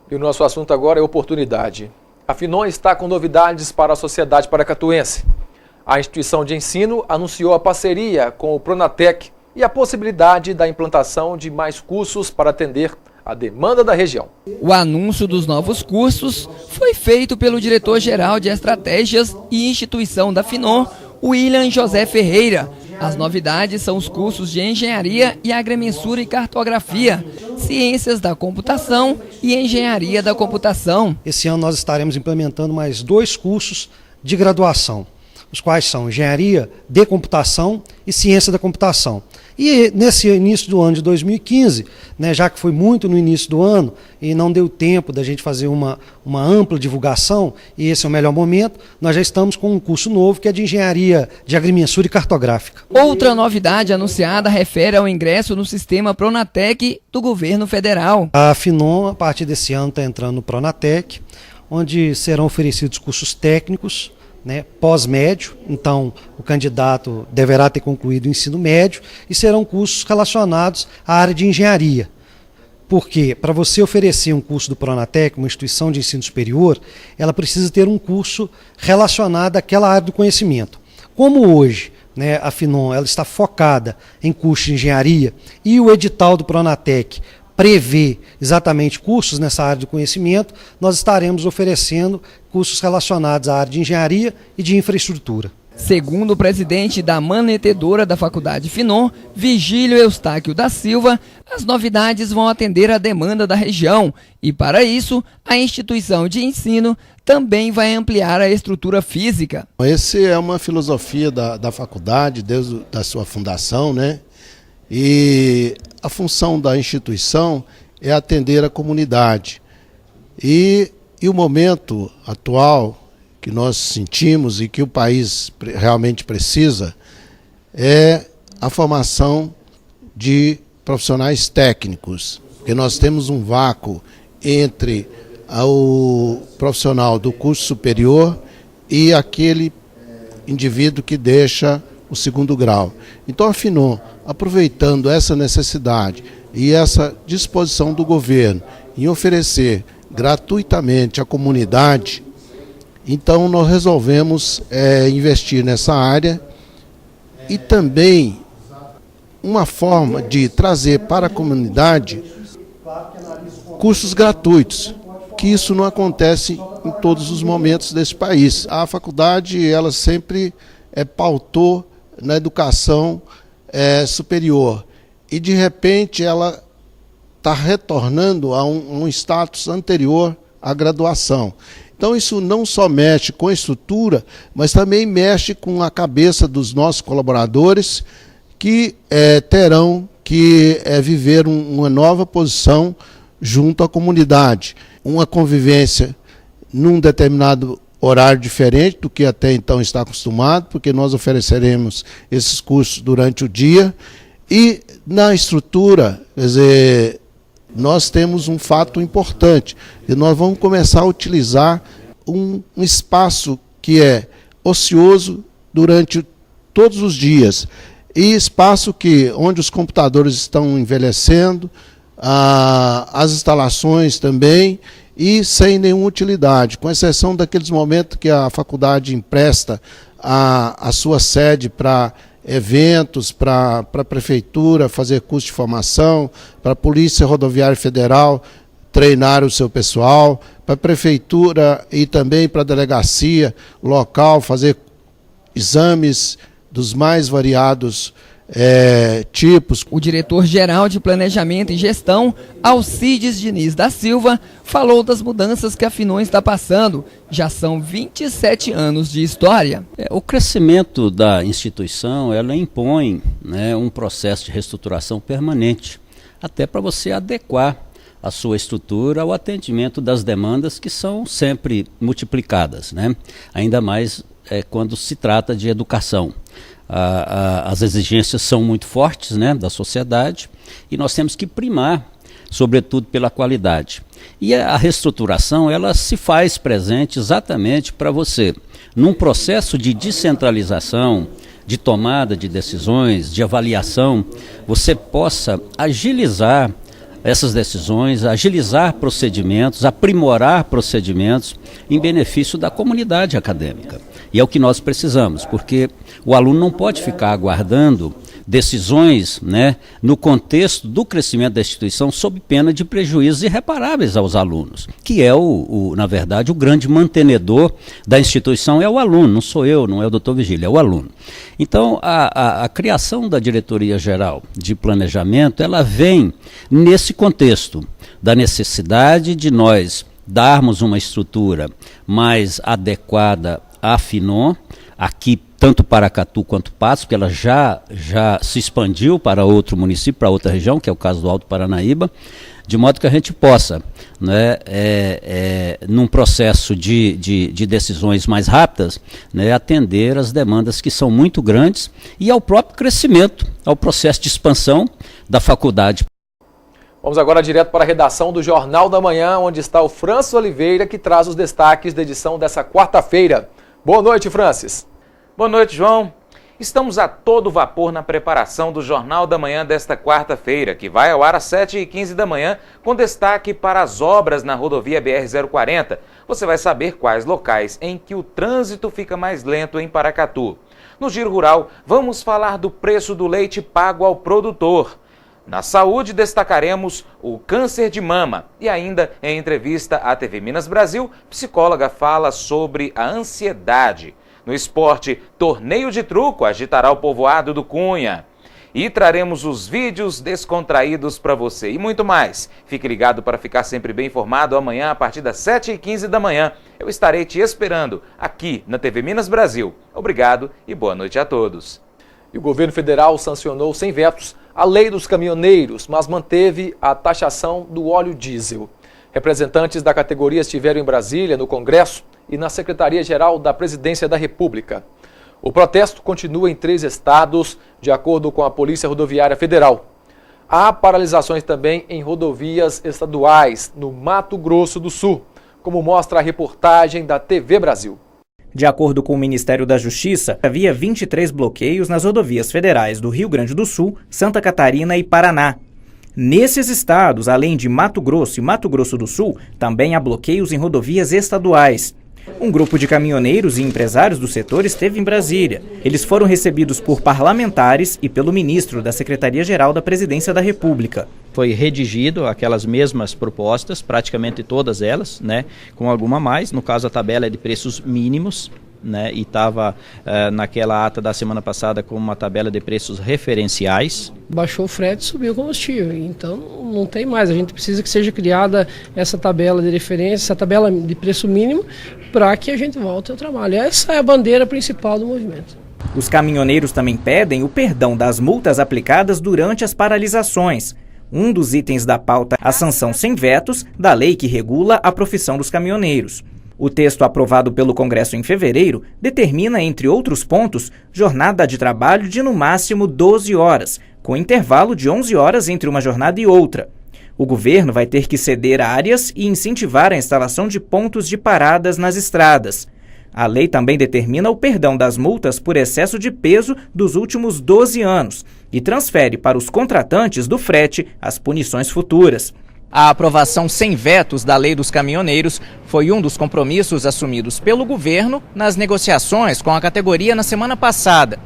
Speaker 1: E o nosso assunto agora é oportunidade. A Finon está com novidades para a sociedade paracatuense. A instituição de ensino anunciou a parceria com o Pronatec e a possibilidade da implantação de mais cursos para atender a demanda da região.
Speaker 4: O anúncio dos novos cursos foi feito pelo diretor-geral de Estratégias e Instituição da Finon, William José Ferreira. As novidades são os cursos de Engenharia e Agrimensura e Cartografia, Ciências da Computação e Engenharia da Computação.
Speaker 8: Esse ano nós estaremos implementando mais 2 cursos de graduação, os quais são Engenharia de Computação e Ciência da Computação. E nesse início do ano de 2015, já que foi muito no início do ano e não deu tempo da gente fazer uma ampla divulgação, e esse é o melhor momento, nós já estamos com um curso novo que é de Engenharia de Agrimensura e Cartográfica.
Speaker 4: Outra novidade anunciada refere ao ingresso no sistema Pronatec do governo federal.
Speaker 8: A Finon, a partir desse ano, está entrando no Pronatec, onde serão oferecidos cursos técnicos, pós-médio, então o candidato deverá ter concluído o ensino médio, e serão cursos relacionados à área de engenharia. Porque para você oferecer um curso do Pronatec, uma instituição de ensino superior, ela precisa ter um curso relacionado àquela área do conhecimento. Como hoje a Finon ela está focada em cursos de engenharia e o edital do Pronatec prevê exatamente cursos nessa área do conhecimento, nós estaremos oferecendo cursos relacionados à área de engenharia e de infraestrutura.
Speaker 4: Segundo o presidente da manetedora da Faculdade Finon, Vigílio Eustáquio da Silva, as novidades vão atender à demanda da região e, para isso, a instituição de ensino também vai ampliar a estrutura física.
Speaker 9: Essa é uma filosofia da faculdade, desde a sua fundação, E a função da instituição é atender a comunidade. E o momento atual que nós sentimos e que o país realmente precisa é a formação de profissionais técnicos. Porque nós temos um vácuo entre o profissional do curso superior e aquele indivíduo que deixa o segundo grau. Então a Finon, aproveitando essa necessidade e essa disposição do governo em oferecer gratuitamente à comunidade, então nós resolvemos investir nessa área e também uma forma de trazer para a comunidade cursos gratuitos, que isso não acontece em todos os momentos desse país. A faculdade ela sempre pautou na educação superior e de repente ela está retornando a um status anterior à graduação. Então isso não só mexe com a estrutura, mas também mexe com a cabeça dos nossos colaboradores que terão que viver uma nova posição junto à comunidade. Uma convivência num determinado horário diferente do que até então está acostumado, porque nós ofereceremos esses cursos durante o dia. E na estrutura, quer dizer, nós temos um fato importante, e nós vamos começar a utilizar um espaço que é ocioso durante todos os dias, e espaço onde os computadores estão envelhecendo, as instalações também, e sem nenhuma utilidade, com exceção daqueles momentos que a faculdade empresta a sua sede para eventos, para a prefeitura fazer curso de formação, para a Polícia Rodoviária Federal treinar o seu pessoal, para a prefeitura e também para a delegacia local fazer exames dos mais variados tipos.
Speaker 4: O diretor-geral de Planejamento e Gestão, Alcides Diniz da Silva, falou das mudanças que a Finon está passando. Já são 27 anos de história.
Speaker 11: O crescimento da instituição, ela impõe, né, um processo de reestruturação permanente, até para você adequar a sua estrutura ao atendimento das demandas que são sempre multiplicadas, né? Ainda mais quando se trata de educação. As exigências são muito fortes, né, da sociedade, e nós temos que primar, sobretudo, pela qualidade. E a reestruturação, ela se faz presente exatamente para você, num processo de descentralização, de tomada de decisões, de avaliação, você possa agilizar essas decisões, agilizar procedimentos, aprimorar procedimentos em benefício da comunidade acadêmica. E é o que nós precisamos, porque o aluno não pode ficar aguardando decisões, né, no contexto do crescimento da instituição sob pena de prejuízos irreparáveis aos alunos, que é, na verdade, o grande mantenedor da instituição é o aluno, não sou eu, não é o doutor Vigílio, é o aluno. Então, a criação da Diretoria-Geral de Planejamento, ela vem nesse contexto da necessidade de nós darmos uma estrutura mais adequada à Finon, aqui tanto Paracatu quanto Patos, porque ela já se expandiu para outro município, para outra região, que é o caso do Alto Paranaíba, de modo que a gente possa, né, num processo de decisões mais rápidas, né, atender as demandas que são muito grandes e ao próprio crescimento, ao processo de expansão da faculdade.
Speaker 1: Vamos agora direto para a redação do Jornal da Manhã, onde está o Francis Oliveira, que traz os destaques da edição dessa quarta-feira. Boa noite, Francis.
Speaker 12: Boa noite, João. Estamos a todo vapor na preparação do Jornal da Manhã desta quarta-feira, que vai ao ar às 7h15 da manhã, com destaque para as obras na rodovia BR-040. Você vai saber quais locais em que o trânsito fica mais lento em Paracatu. No Giro Rural, vamos falar do preço do leite pago ao produtor. Na saúde, destacaremos o câncer de mama. E ainda, em entrevista à TV Minas Brasil, psicóloga fala sobre a ansiedade. No esporte, torneio de truco agitará o povoado do Cunha. E traremos os vídeos descontraídos para você e muito mais. Fique ligado para ficar sempre bem informado. Amanhã, a partir das 7h15 da manhã, eu estarei te esperando aqui na TV Minas Brasil. Obrigado e boa noite a todos.
Speaker 1: E o governo federal sancionou sem vetos a lei dos caminhoneiros, mas manteve a taxação do óleo diesel. Representantes da categoria estiveram em Brasília, no Congresso e na Secretaria-Geral da Presidência da República. O protesto continua em 3 estados, de acordo com a Polícia Rodoviária Federal. Há paralisações também em rodovias estaduais, no Mato Grosso do Sul, como mostra a reportagem da TV Brasil.
Speaker 14: De acordo com o Ministério da Justiça, havia 23 bloqueios nas rodovias federais do Rio Grande do Sul, Santa Catarina e Paraná. Nesses estados, além de Mato Grosso e Mato Grosso do Sul, também há bloqueios em rodovias estaduais. Um grupo de caminhoneiros e empresários do setor esteve em Brasília. Eles foram recebidos por parlamentares e pelo ministro da Secretaria-Geral da Presidência da República.
Speaker 15: Foi redigido aquelas mesmas propostas, praticamente todas elas, né, com alguma mais. No caso, a tabela é de preços mínimos, né, e estava naquela ata da semana passada com uma tabela de preços referenciais.
Speaker 25: Baixou o frete e subiu o combustível, então não tem mais, a gente precisa que seja criada essa tabela de referência, essa tabela de preço mínimo, para que a gente volte ao trabalho. Essa é a bandeira principal do movimento.
Speaker 14: Os caminhoneiros também pedem o perdão das multas aplicadas durante as paralisações. Um dos itens da pauta, a sanção sem vetos da lei que regula a profissão dos caminhoneiros. O texto aprovado pelo Congresso em fevereiro determina, entre outros pontos, jornada de trabalho de no máximo 12 horas, com intervalo de 11 horas entre uma jornada e outra. O governo vai ter que ceder áreas e incentivar a instalação de pontos de paradas nas estradas. A lei também determina o perdão das multas por excesso de peso dos últimos 12 anos e transfere para os contratantes do frete as punições futuras. A aprovação sem vetos da Lei dos Caminhoneiros foi um dos compromissos assumidos pelo governo nas negociações com a categoria na semana passada.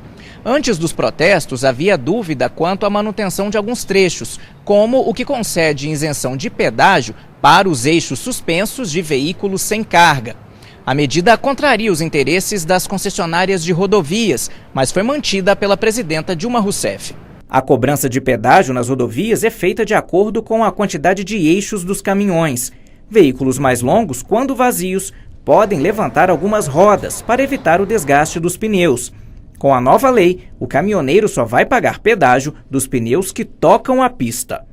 Speaker 14: Antes dos protestos, havia dúvida quanto à manutenção de alguns trechos, como o que concede isenção de pedágio para os eixos suspensos de veículos sem carga. A medida contraria os interesses das concessionárias de rodovias, mas foi mantida pela presidenta Dilma Rousseff. A cobrança de pedágio nas rodovias é feita de acordo com a quantidade de eixos dos caminhões. Veículos mais longos, quando vazios, podem levantar algumas rodas para evitar o desgaste dos pneus. Com a nova lei, o caminhoneiro só vai pagar pedágio dos pneus que tocam a pista.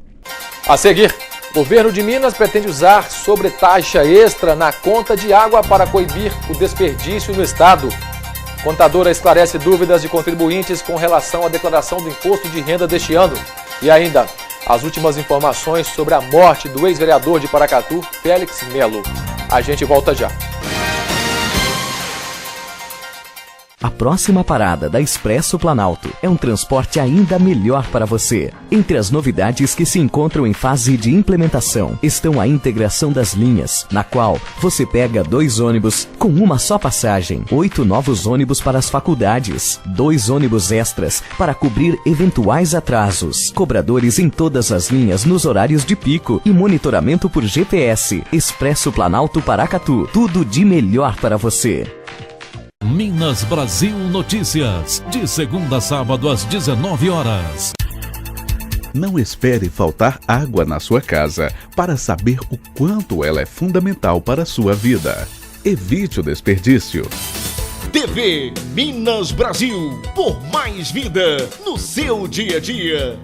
Speaker 1: A seguir, o governo de Minas pretende usar sobretaxa extra na conta de água para coibir o desperdício no estado. Contadora esclarece dúvidas de contribuintes com relação à declaração do imposto de renda deste ano. E ainda, as últimas informações sobre a morte do ex-vereador de Paracatu, Félix Melo. A gente volta já.
Speaker 10: A próxima parada da Expresso Planalto é um transporte ainda melhor para você. Entre as novidades que se encontram em fase de implementação estão a integração das linhas, na qual você pega 2 ônibus com uma só passagem, 8 novos ônibus para as faculdades, 2 ônibus extras para cobrir eventuais atrasos, cobradores em todas as linhas nos horários de pico e monitoramento por GPS. Expresso Planalto Paracatu, tudo de melhor para você.
Speaker 19: Minas Brasil Notícias, de segunda a sábado às 19 horas. Não espere faltar água na sua casa para saber o quanto ela é fundamental para a sua vida. Evite o desperdício.
Speaker 20: TV Minas Brasil, por mais vida no seu dia a dia.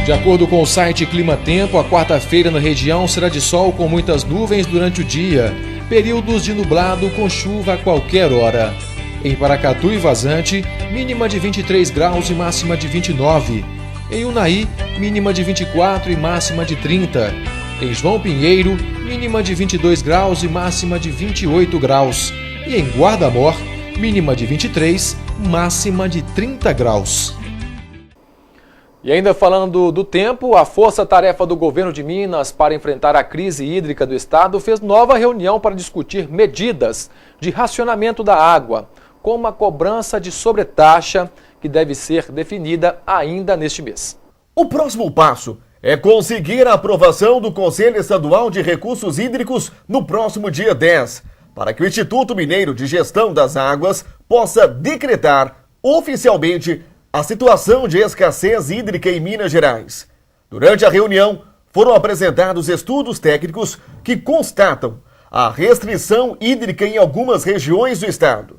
Speaker 1: De acordo com o site Clima Tempo, a quarta-feira na região será de sol com muitas nuvens durante o dia, períodos de nublado com chuva a qualquer hora. Em Paracatu e Vazante, mínima de 23 graus e máxima de 29. Em Unai, mínima de 24 e máxima de 30. Em João Pinheiro, mínima de 22 graus e máxima de 28 graus. E em Guarda-Mor, mínima de 23, máxima de 30 graus. E ainda falando do tempo, a Força-Tarefa do Governo de Minas para enfrentar a crise hídrica do estado fez nova reunião para discutir medidas de racionamento da água, com uma cobrança de sobretaxa que deve ser definida ainda neste mês.
Speaker 20: O próximo passo é conseguir a aprovação do Conselho Estadual de Recursos Hídricos no próximo dia 10, para que o Instituto Mineiro de Gestão das Águas possa decretar oficialmente a situação de escassez hídrica em Minas Gerais. Durante a reunião, foram apresentados estudos técnicos que constatam a restrição hídrica em algumas regiões do estado.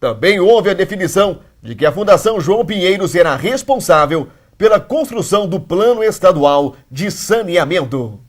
Speaker 20: Também houve a definição de que a Fundação João Pinheiro será responsável pela construção do Plano Estadual de Saneamento.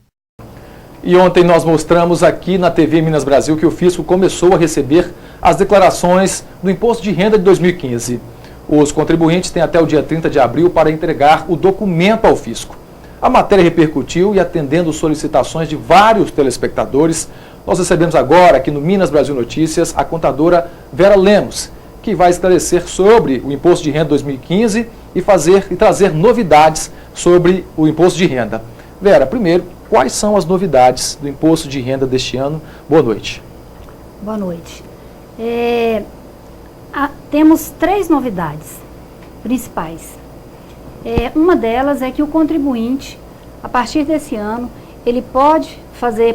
Speaker 1: E ontem nós mostramos aqui na TV Minas Brasil que o fisco começou a receber as declarações do Imposto de Renda de 2015. Os contribuintes têm até o dia 30 de abril para entregar o documento ao fisco. A matéria repercutiu e, atendendo solicitações de vários telespectadores, nós recebemos agora, aqui no Minas Brasil Notícias, a contadora Vera Lemos, que vai esclarecer sobre o Imposto de Renda 2015 e trazer novidades sobre o Imposto de Renda. Vera, primeiro, quais são as novidades do Imposto de Renda deste ano? Boa noite.
Speaker 13: Boa noite. Temos 3 novidades principais. Uma delas é que o contribuinte, a partir desse ano, ele pode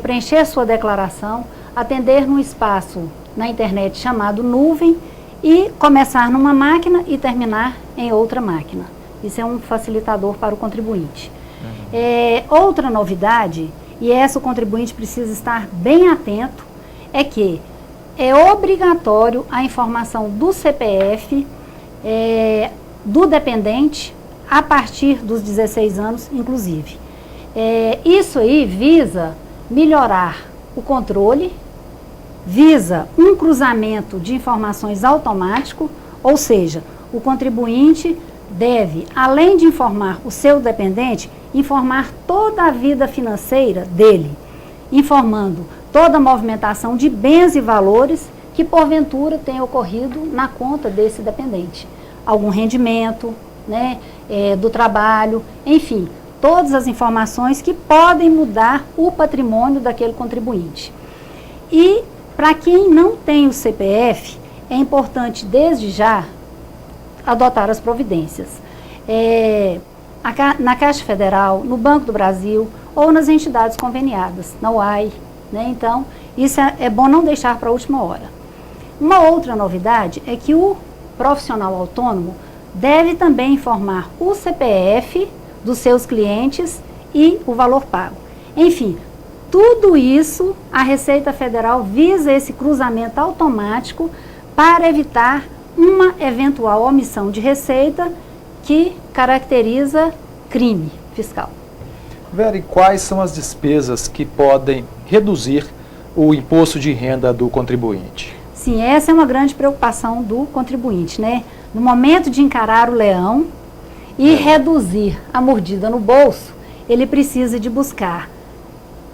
Speaker 13: preencher sua declaração, atender num espaço na internet chamado nuvem e começar numa máquina e terminar em outra máquina. Isso é um facilitador para o contribuinte. Outra novidade, e essa o contribuinte precisa estar bem atento, é que é obrigatório a informação do CPF do dependente a partir dos 16 anos, inclusive. Isso aí visa melhorar o controle visa um cruzamento de informações automático, ou seja, o contribuinte deve, além de informar o seu dependente, informar toda a vida financeira dele, informando toda a movimentação de bens e valores que porventura tenha ocorrido na conta desse dependente. Algum rendimento, né, do trabalho, enfim, todas as informações que podem mudar o patrimônio daquele contribuinte. E para quem não tem o CPF, é importante desde já adotar as providências. Na Caixa Federal, no Banco do Brasil ou nas entidades conveniadas, na UAI, né? Então, isso é bom não deixar para a última hora. Uma outra novidade é que o profissional autônomo deve também informar o CPF dos seus clientes e o valor pago. Enfim, tudo isso, a Receita Federal visa esse cruzamento automático para evitar uma eventual omissão de receita que caracteriza crime fiscal.
Speaker 1: Vera, e quais são as despesas que podem reduzir o imposto de renda do contribuinte?
Speaker 13: Sim, essa é uma grande preocupação do contribuinte, né? No momento de encarar o leão e reduzir a mordida no bolso, ele precisa de buscar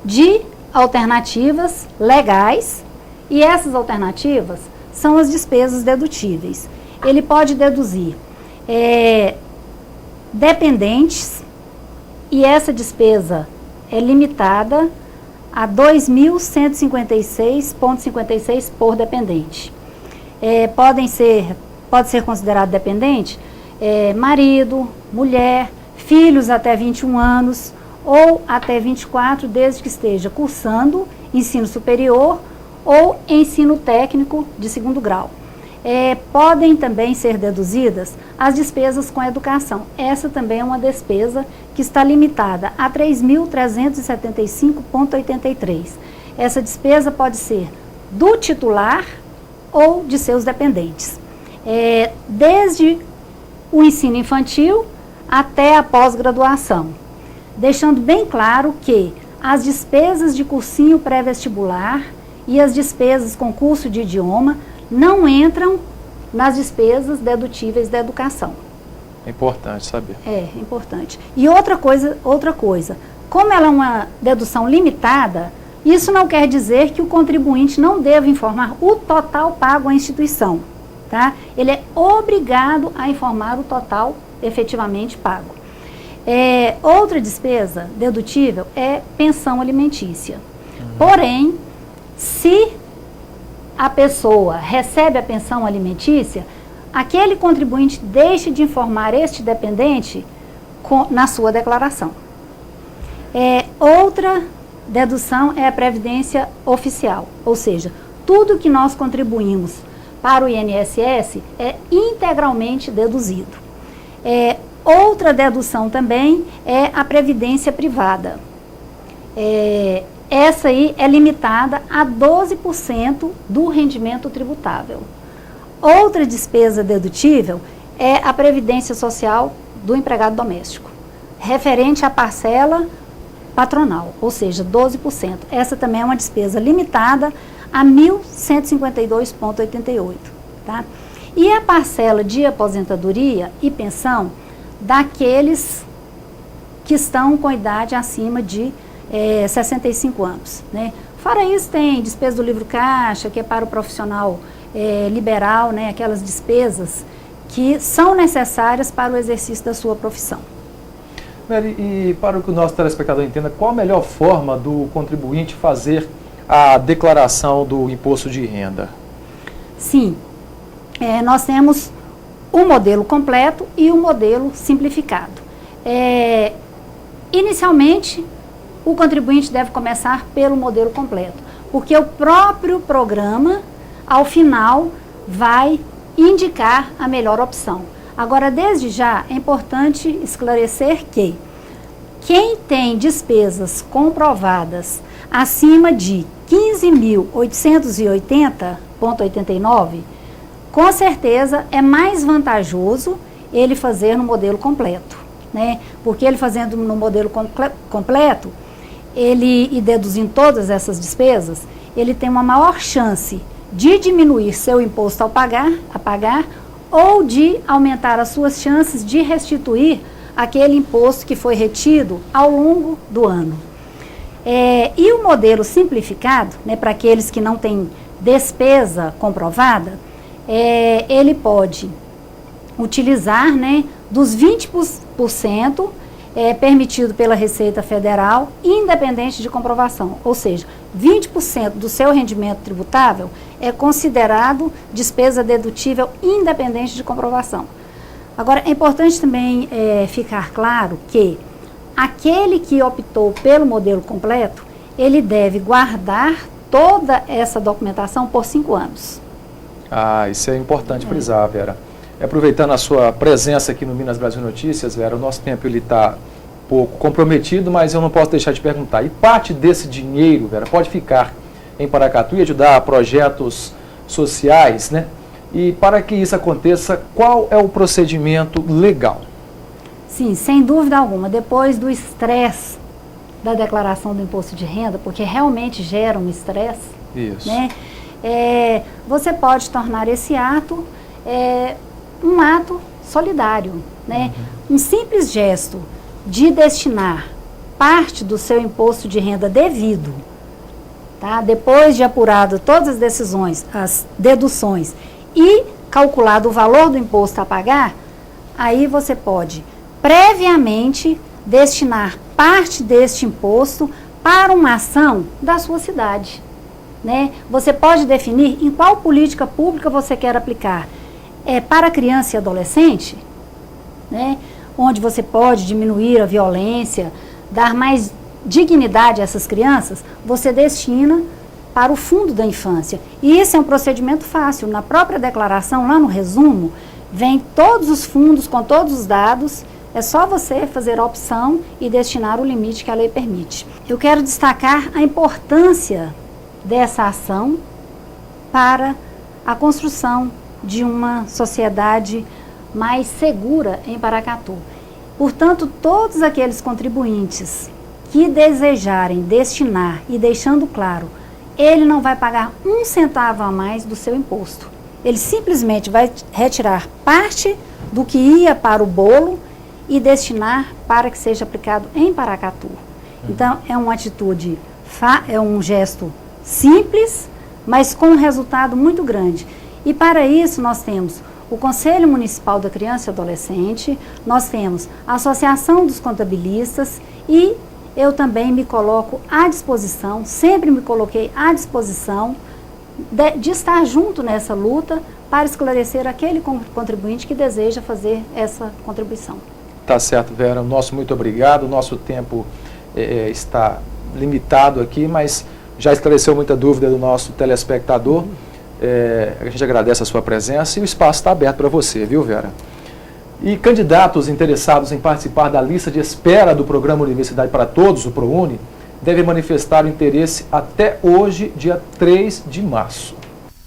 Speaker 13: de alternativas legais, e essas alternativas são as despesas dedutíveis. Ele pode deduzir dependentes, e essa despesa é limitada a R$ 2.156,56 por dependente. Pode ser considerado dependente marido, mulher, filhos até 21 anos ou até 24, desde que esteja cursando ensino superior ou ensino técnico de 2º grau. Podem também ser deduzidas as despesas com educação. Essa também é uma despesa que está limitada a R$ 3.375,83. Essa despesa pode ser do titular ou de seus dependentes. Desde o ensino infantil até a pós-graduação. Deixando bem claro que as despesas de cursinho pré-vestibular e as despesas com curso de idioma não entram nas despesas dedutíveis da educação.
Speaker 1: É importante saber.
Speaker 13: É importante. E outra coisa, como ela é uma dedução limitada, isso não quer dizer que o contribuinte não deva informar o total pago à instituição, tá? Ele é obrigado a informar o total efetivamente pago. Outra despesa dedutível é pensão alimentícia. Porém, se a pessoa recebe a pensão alimentícia, aquele contribuinte deixa de informar este dependente na sua declaração. Outra dedução é a previdência oficial, ou seja, tudo que nós contribuímos para o INSS é integralmente deduzido. Outra dedução também é a previdência privada. Essa aí é limitada a 12% do rendimento tributável. Outra despesa dedutível é a previdência social do empregado doméstico, referente à parcela patronal, ou seja, 12%. Essa também é uma despesa limitada a R$ 1.152,88. Tá? E a parcela de aposentadoria e pensão daqueles que estão com idade acima de 65 anos. Né? Fora isso, tem despesa do livro caixa, que é para o profissional liberal, né? Aquelas despesas que são necessárias para o exercício da sua profissão.
Speaker 1: E para que o nosso telespectador entenda, qual a melhor forma do contribuinte fazer a declaração do imposto de renda?
Speaker 13: Sim, nós temos o modelo completo e o modelo simplificado. Inicialmente, o contribuinte deve começar pelo modelo completo, porque o próprio programa, ao final, vai indicar a melhor opção. Agora, desde já, é importante esclarecer que quem tem despesas comprovadas acima de R$ 15.880,89, com certeza é mais vantajoso ele fazer no modelo completo, né? Porque ele fazendo no modelo completo, e deduzindo todas essas despesas, ele tem uma maior chance de diminuir seu imposto a pagar ou de aumentar as suas chances de restituir aquele imposto que foi retido ao longo do ano. E o modelo simplificado, né, para aqueles que não têm despesa comprovada, ele pode utilizar, né, dos 20% permitido pela Receita Federal, independente de comprovação. Ou seja, 20% do seu rendimento tributável é considerado despesa dedutível independente de comprovação. Agora, é importante também ficar claro que aquele que optou pelo modelo completo, ele deve guardar toda essa documentação por 5 anos.
Speaker 1: Isso é importante frisar, Vera. Aproveitando a sua presença aqui no Minas Brasil Notícias, Vera, o nosso tempo está um pouco comprometido, mas eu não posso deixar de perguntar. E parte desse dinheiro, Vera, pode ficar em Paracatu e ajudar a projetos sociais, né? E para que isso aconteça, qual é o procedimento legal?
Speaker 13: Sim, sem dúvida alguma. Depois do estresse da declaração do imposto de renda, porque realmente gera um estresse, né? Você pode tornar esse ato um ato solidário, né? Um simples gesto de destinar parte do seu imposto de renda devido, tá? Depois de apurado todas as decisões, as deduções e calculado o valor do imposto a pagar, aí você pode previamente destinar parte deste imposto para uma ação da sua cidade, né? Você pode definir em qual política pública você quer aplicar. Para criança e adolescente, né? Onde você pode diminuir a violência, dar mais dignidade a essas crianças, você destina para o fundo da infância. E esse é um procedimento fácil. Na própria declaração, lá no resumo, vem todos os fundos com todos os dados. É só você fazer a opção e destinar o limite que a lei permite. Eu quero destacar a importância dessa ação para a construção de uma sociedade mais segura em Paracatu. Portanto, todos aqueles contribuintes que desejarem destinar e deixando claro, ele não vai pagar 1 centavo a mais do seu imposto. Ele simplesmente vai retirar parte do que ia para o bolo e destinar para que seja aplicado em Paracatu. Então, é uma atitude, é um gesto simples, mas com um resultado muito grande. E para isso nós temos o Conselho Municipal da Criança e Adolescente, nós temos a Associação dos Contabilistas e eu também me coloco à disposição, sempre me coloquei à disposição de estar junto nessa luta para esclarecer aquele contribuinte que deseja fazer essa contribuição.
Speaker 1: Tá certo, Vera. Nosso muito obrigado. O nosso tempo está limitado aqui, mas já esclareceu muita dúvida do nosso telespectador. A gente agradece a sua presença e o espaço está aberto para você, viu, Vera? E candidatos interessados em participar da lista de espera do programa Universidade para Todos, o ProUni, devem manifestar o interesse até hoje, dia 3 de março.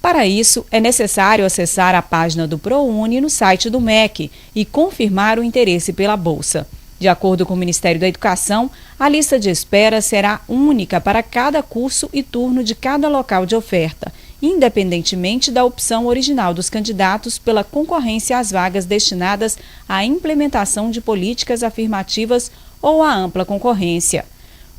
Speaker 2: Para isso, é necessário acessar a página do ProUni no site do MEC e confirmar o interesse pela bolsa. De acordo com o Ministério da Educação, a lista de espera será única para cada curso e turno de cada local de oferta, independentemente da opção original dos candidatos pela concorrência às vagas destinadas à implementação de políticas afirmativas ou à ampla concorrência.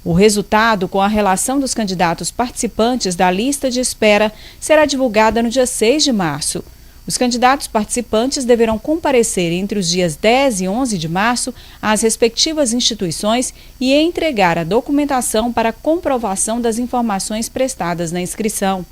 Speaker 2: O resultado com a relação dos candidatos participantes da lista de espera será divulgada no dia 6 de março. Os candidatos participantes deverão comparecer entre os dias 10 e 11 de março às respectivas instituições e entregar a documentação para comprovação das informações prestadas na inscrição.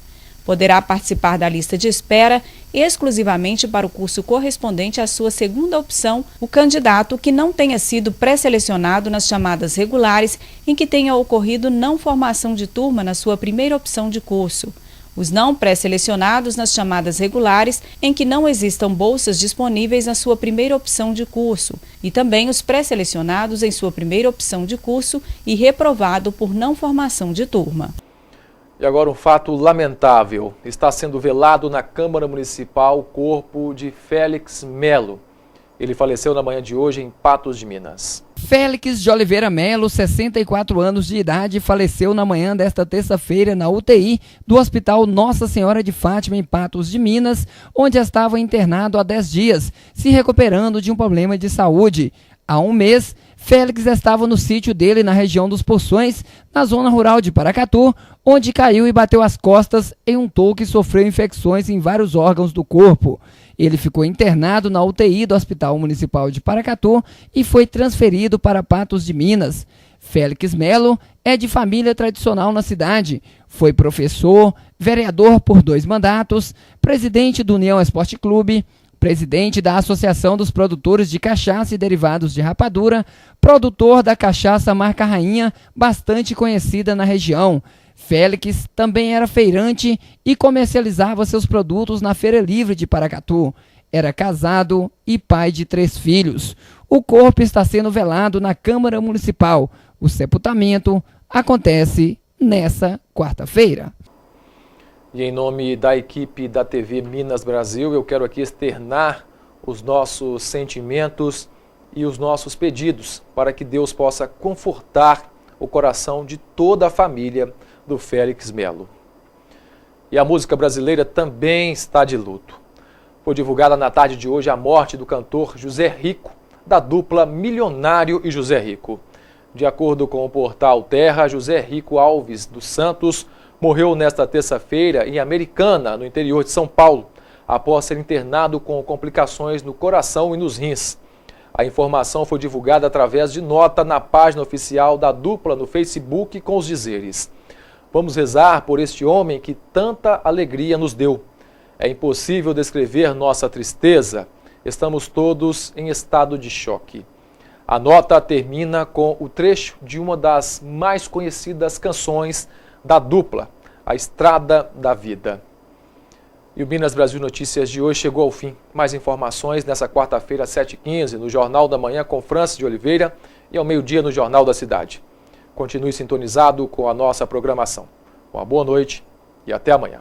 Speaker 2: Poderá participar da lista de espera exclusivamente para o curso correspondente à sua segunda opção, o candidato que não tenha sido pré-selecionado nas chamadas regulares em que tenha ocorrido não formação de turma na sua primeira opção de curso. Os não pré-selecionados nas chamadas regulares em que não existam bolsas disponíveis na sua primeira opção de curso e também os pré-selecionados em sua primeira opção de curso e reprovado por não formação de turma.
Speaker 1: E agora um fato lamentável. Está sendo velado na Câmara Municipal o corpo de Félix Melo. Ele faleceu na manhã de hoje em Patos de Minas.
Speaker 4: Félix de Oliveira Melo, 64 anos de idade, faleceu na manhã desta terça-feira na UTI do Hospital Nossa Senhora de Fátima, em Patos de Minas, onde estava internado há 10 dias, se recuperando de um problema de saúde. Há um mês, Félix estava no sítio dele na região dos Poções, na zona rural de Paracatu, onde caiu e bateu as costas em um toco e sofreu infecções em vários órgãos do corpo. Ele ficou internado na UTI do Hospital Municipal de Paracatu e foi transferido para Patos de Minas. Félix Melo é de família tradicional na cidade. Foi professor, vereador por 2 mandatos, presidente do União Esporte Clube, presidente da Associação dos Produtores de Cachaça e Derivados de Rapadura, produtor da cachaça marca Rainha, bastante conhecida na região. Félix também era feirante e comercializava seus produtos na Feira Livre de Paracatu. Era casado e pai de 3 filhos. O corpo está sendo velado na Câmara Municipal. O sepultamento acontece nessa quarta-feira.
Speaker 1: E em nome da equipe da TV Minas Brasil, eu quero aqui externar os nossos sentimentos e os nossos pedidos para que Deus possa confortar o coração de toda a família do Félix Melo. E a música brasileira também está de luto. Foi divulgada na tarde de hoje a morte do cantor José Rico, da dupla Milionário e José Rico. De acordo com o portal Terra, José Rico Alves dos Santos morreu nesta terça-feira em Americana, no interior de São Paulo, após ser internado com complicações no coração e nos rins. A informação foi divulgada através de nota na página oficial da dupla no Facebook com os dizeres: "Vamos rezar por este homem que tanta alegria nos deu. É impossível descrever nossa tristeza. Estamos todos em estado de choque." A nota termina com o trecho de uma das mais conhecidas canções da dupla, A Estrada da Vida. E o Minas Brasil Notícias de hoje chegou ao fim. Mais informações nessa quarta-feira, às 7h15, no Jornal da Manhã com Francis de Oliveira e ao meio-dia no Jornal da Cidade. Continue sintonizado com a nossa programação. Uma boa noite e até amanhã.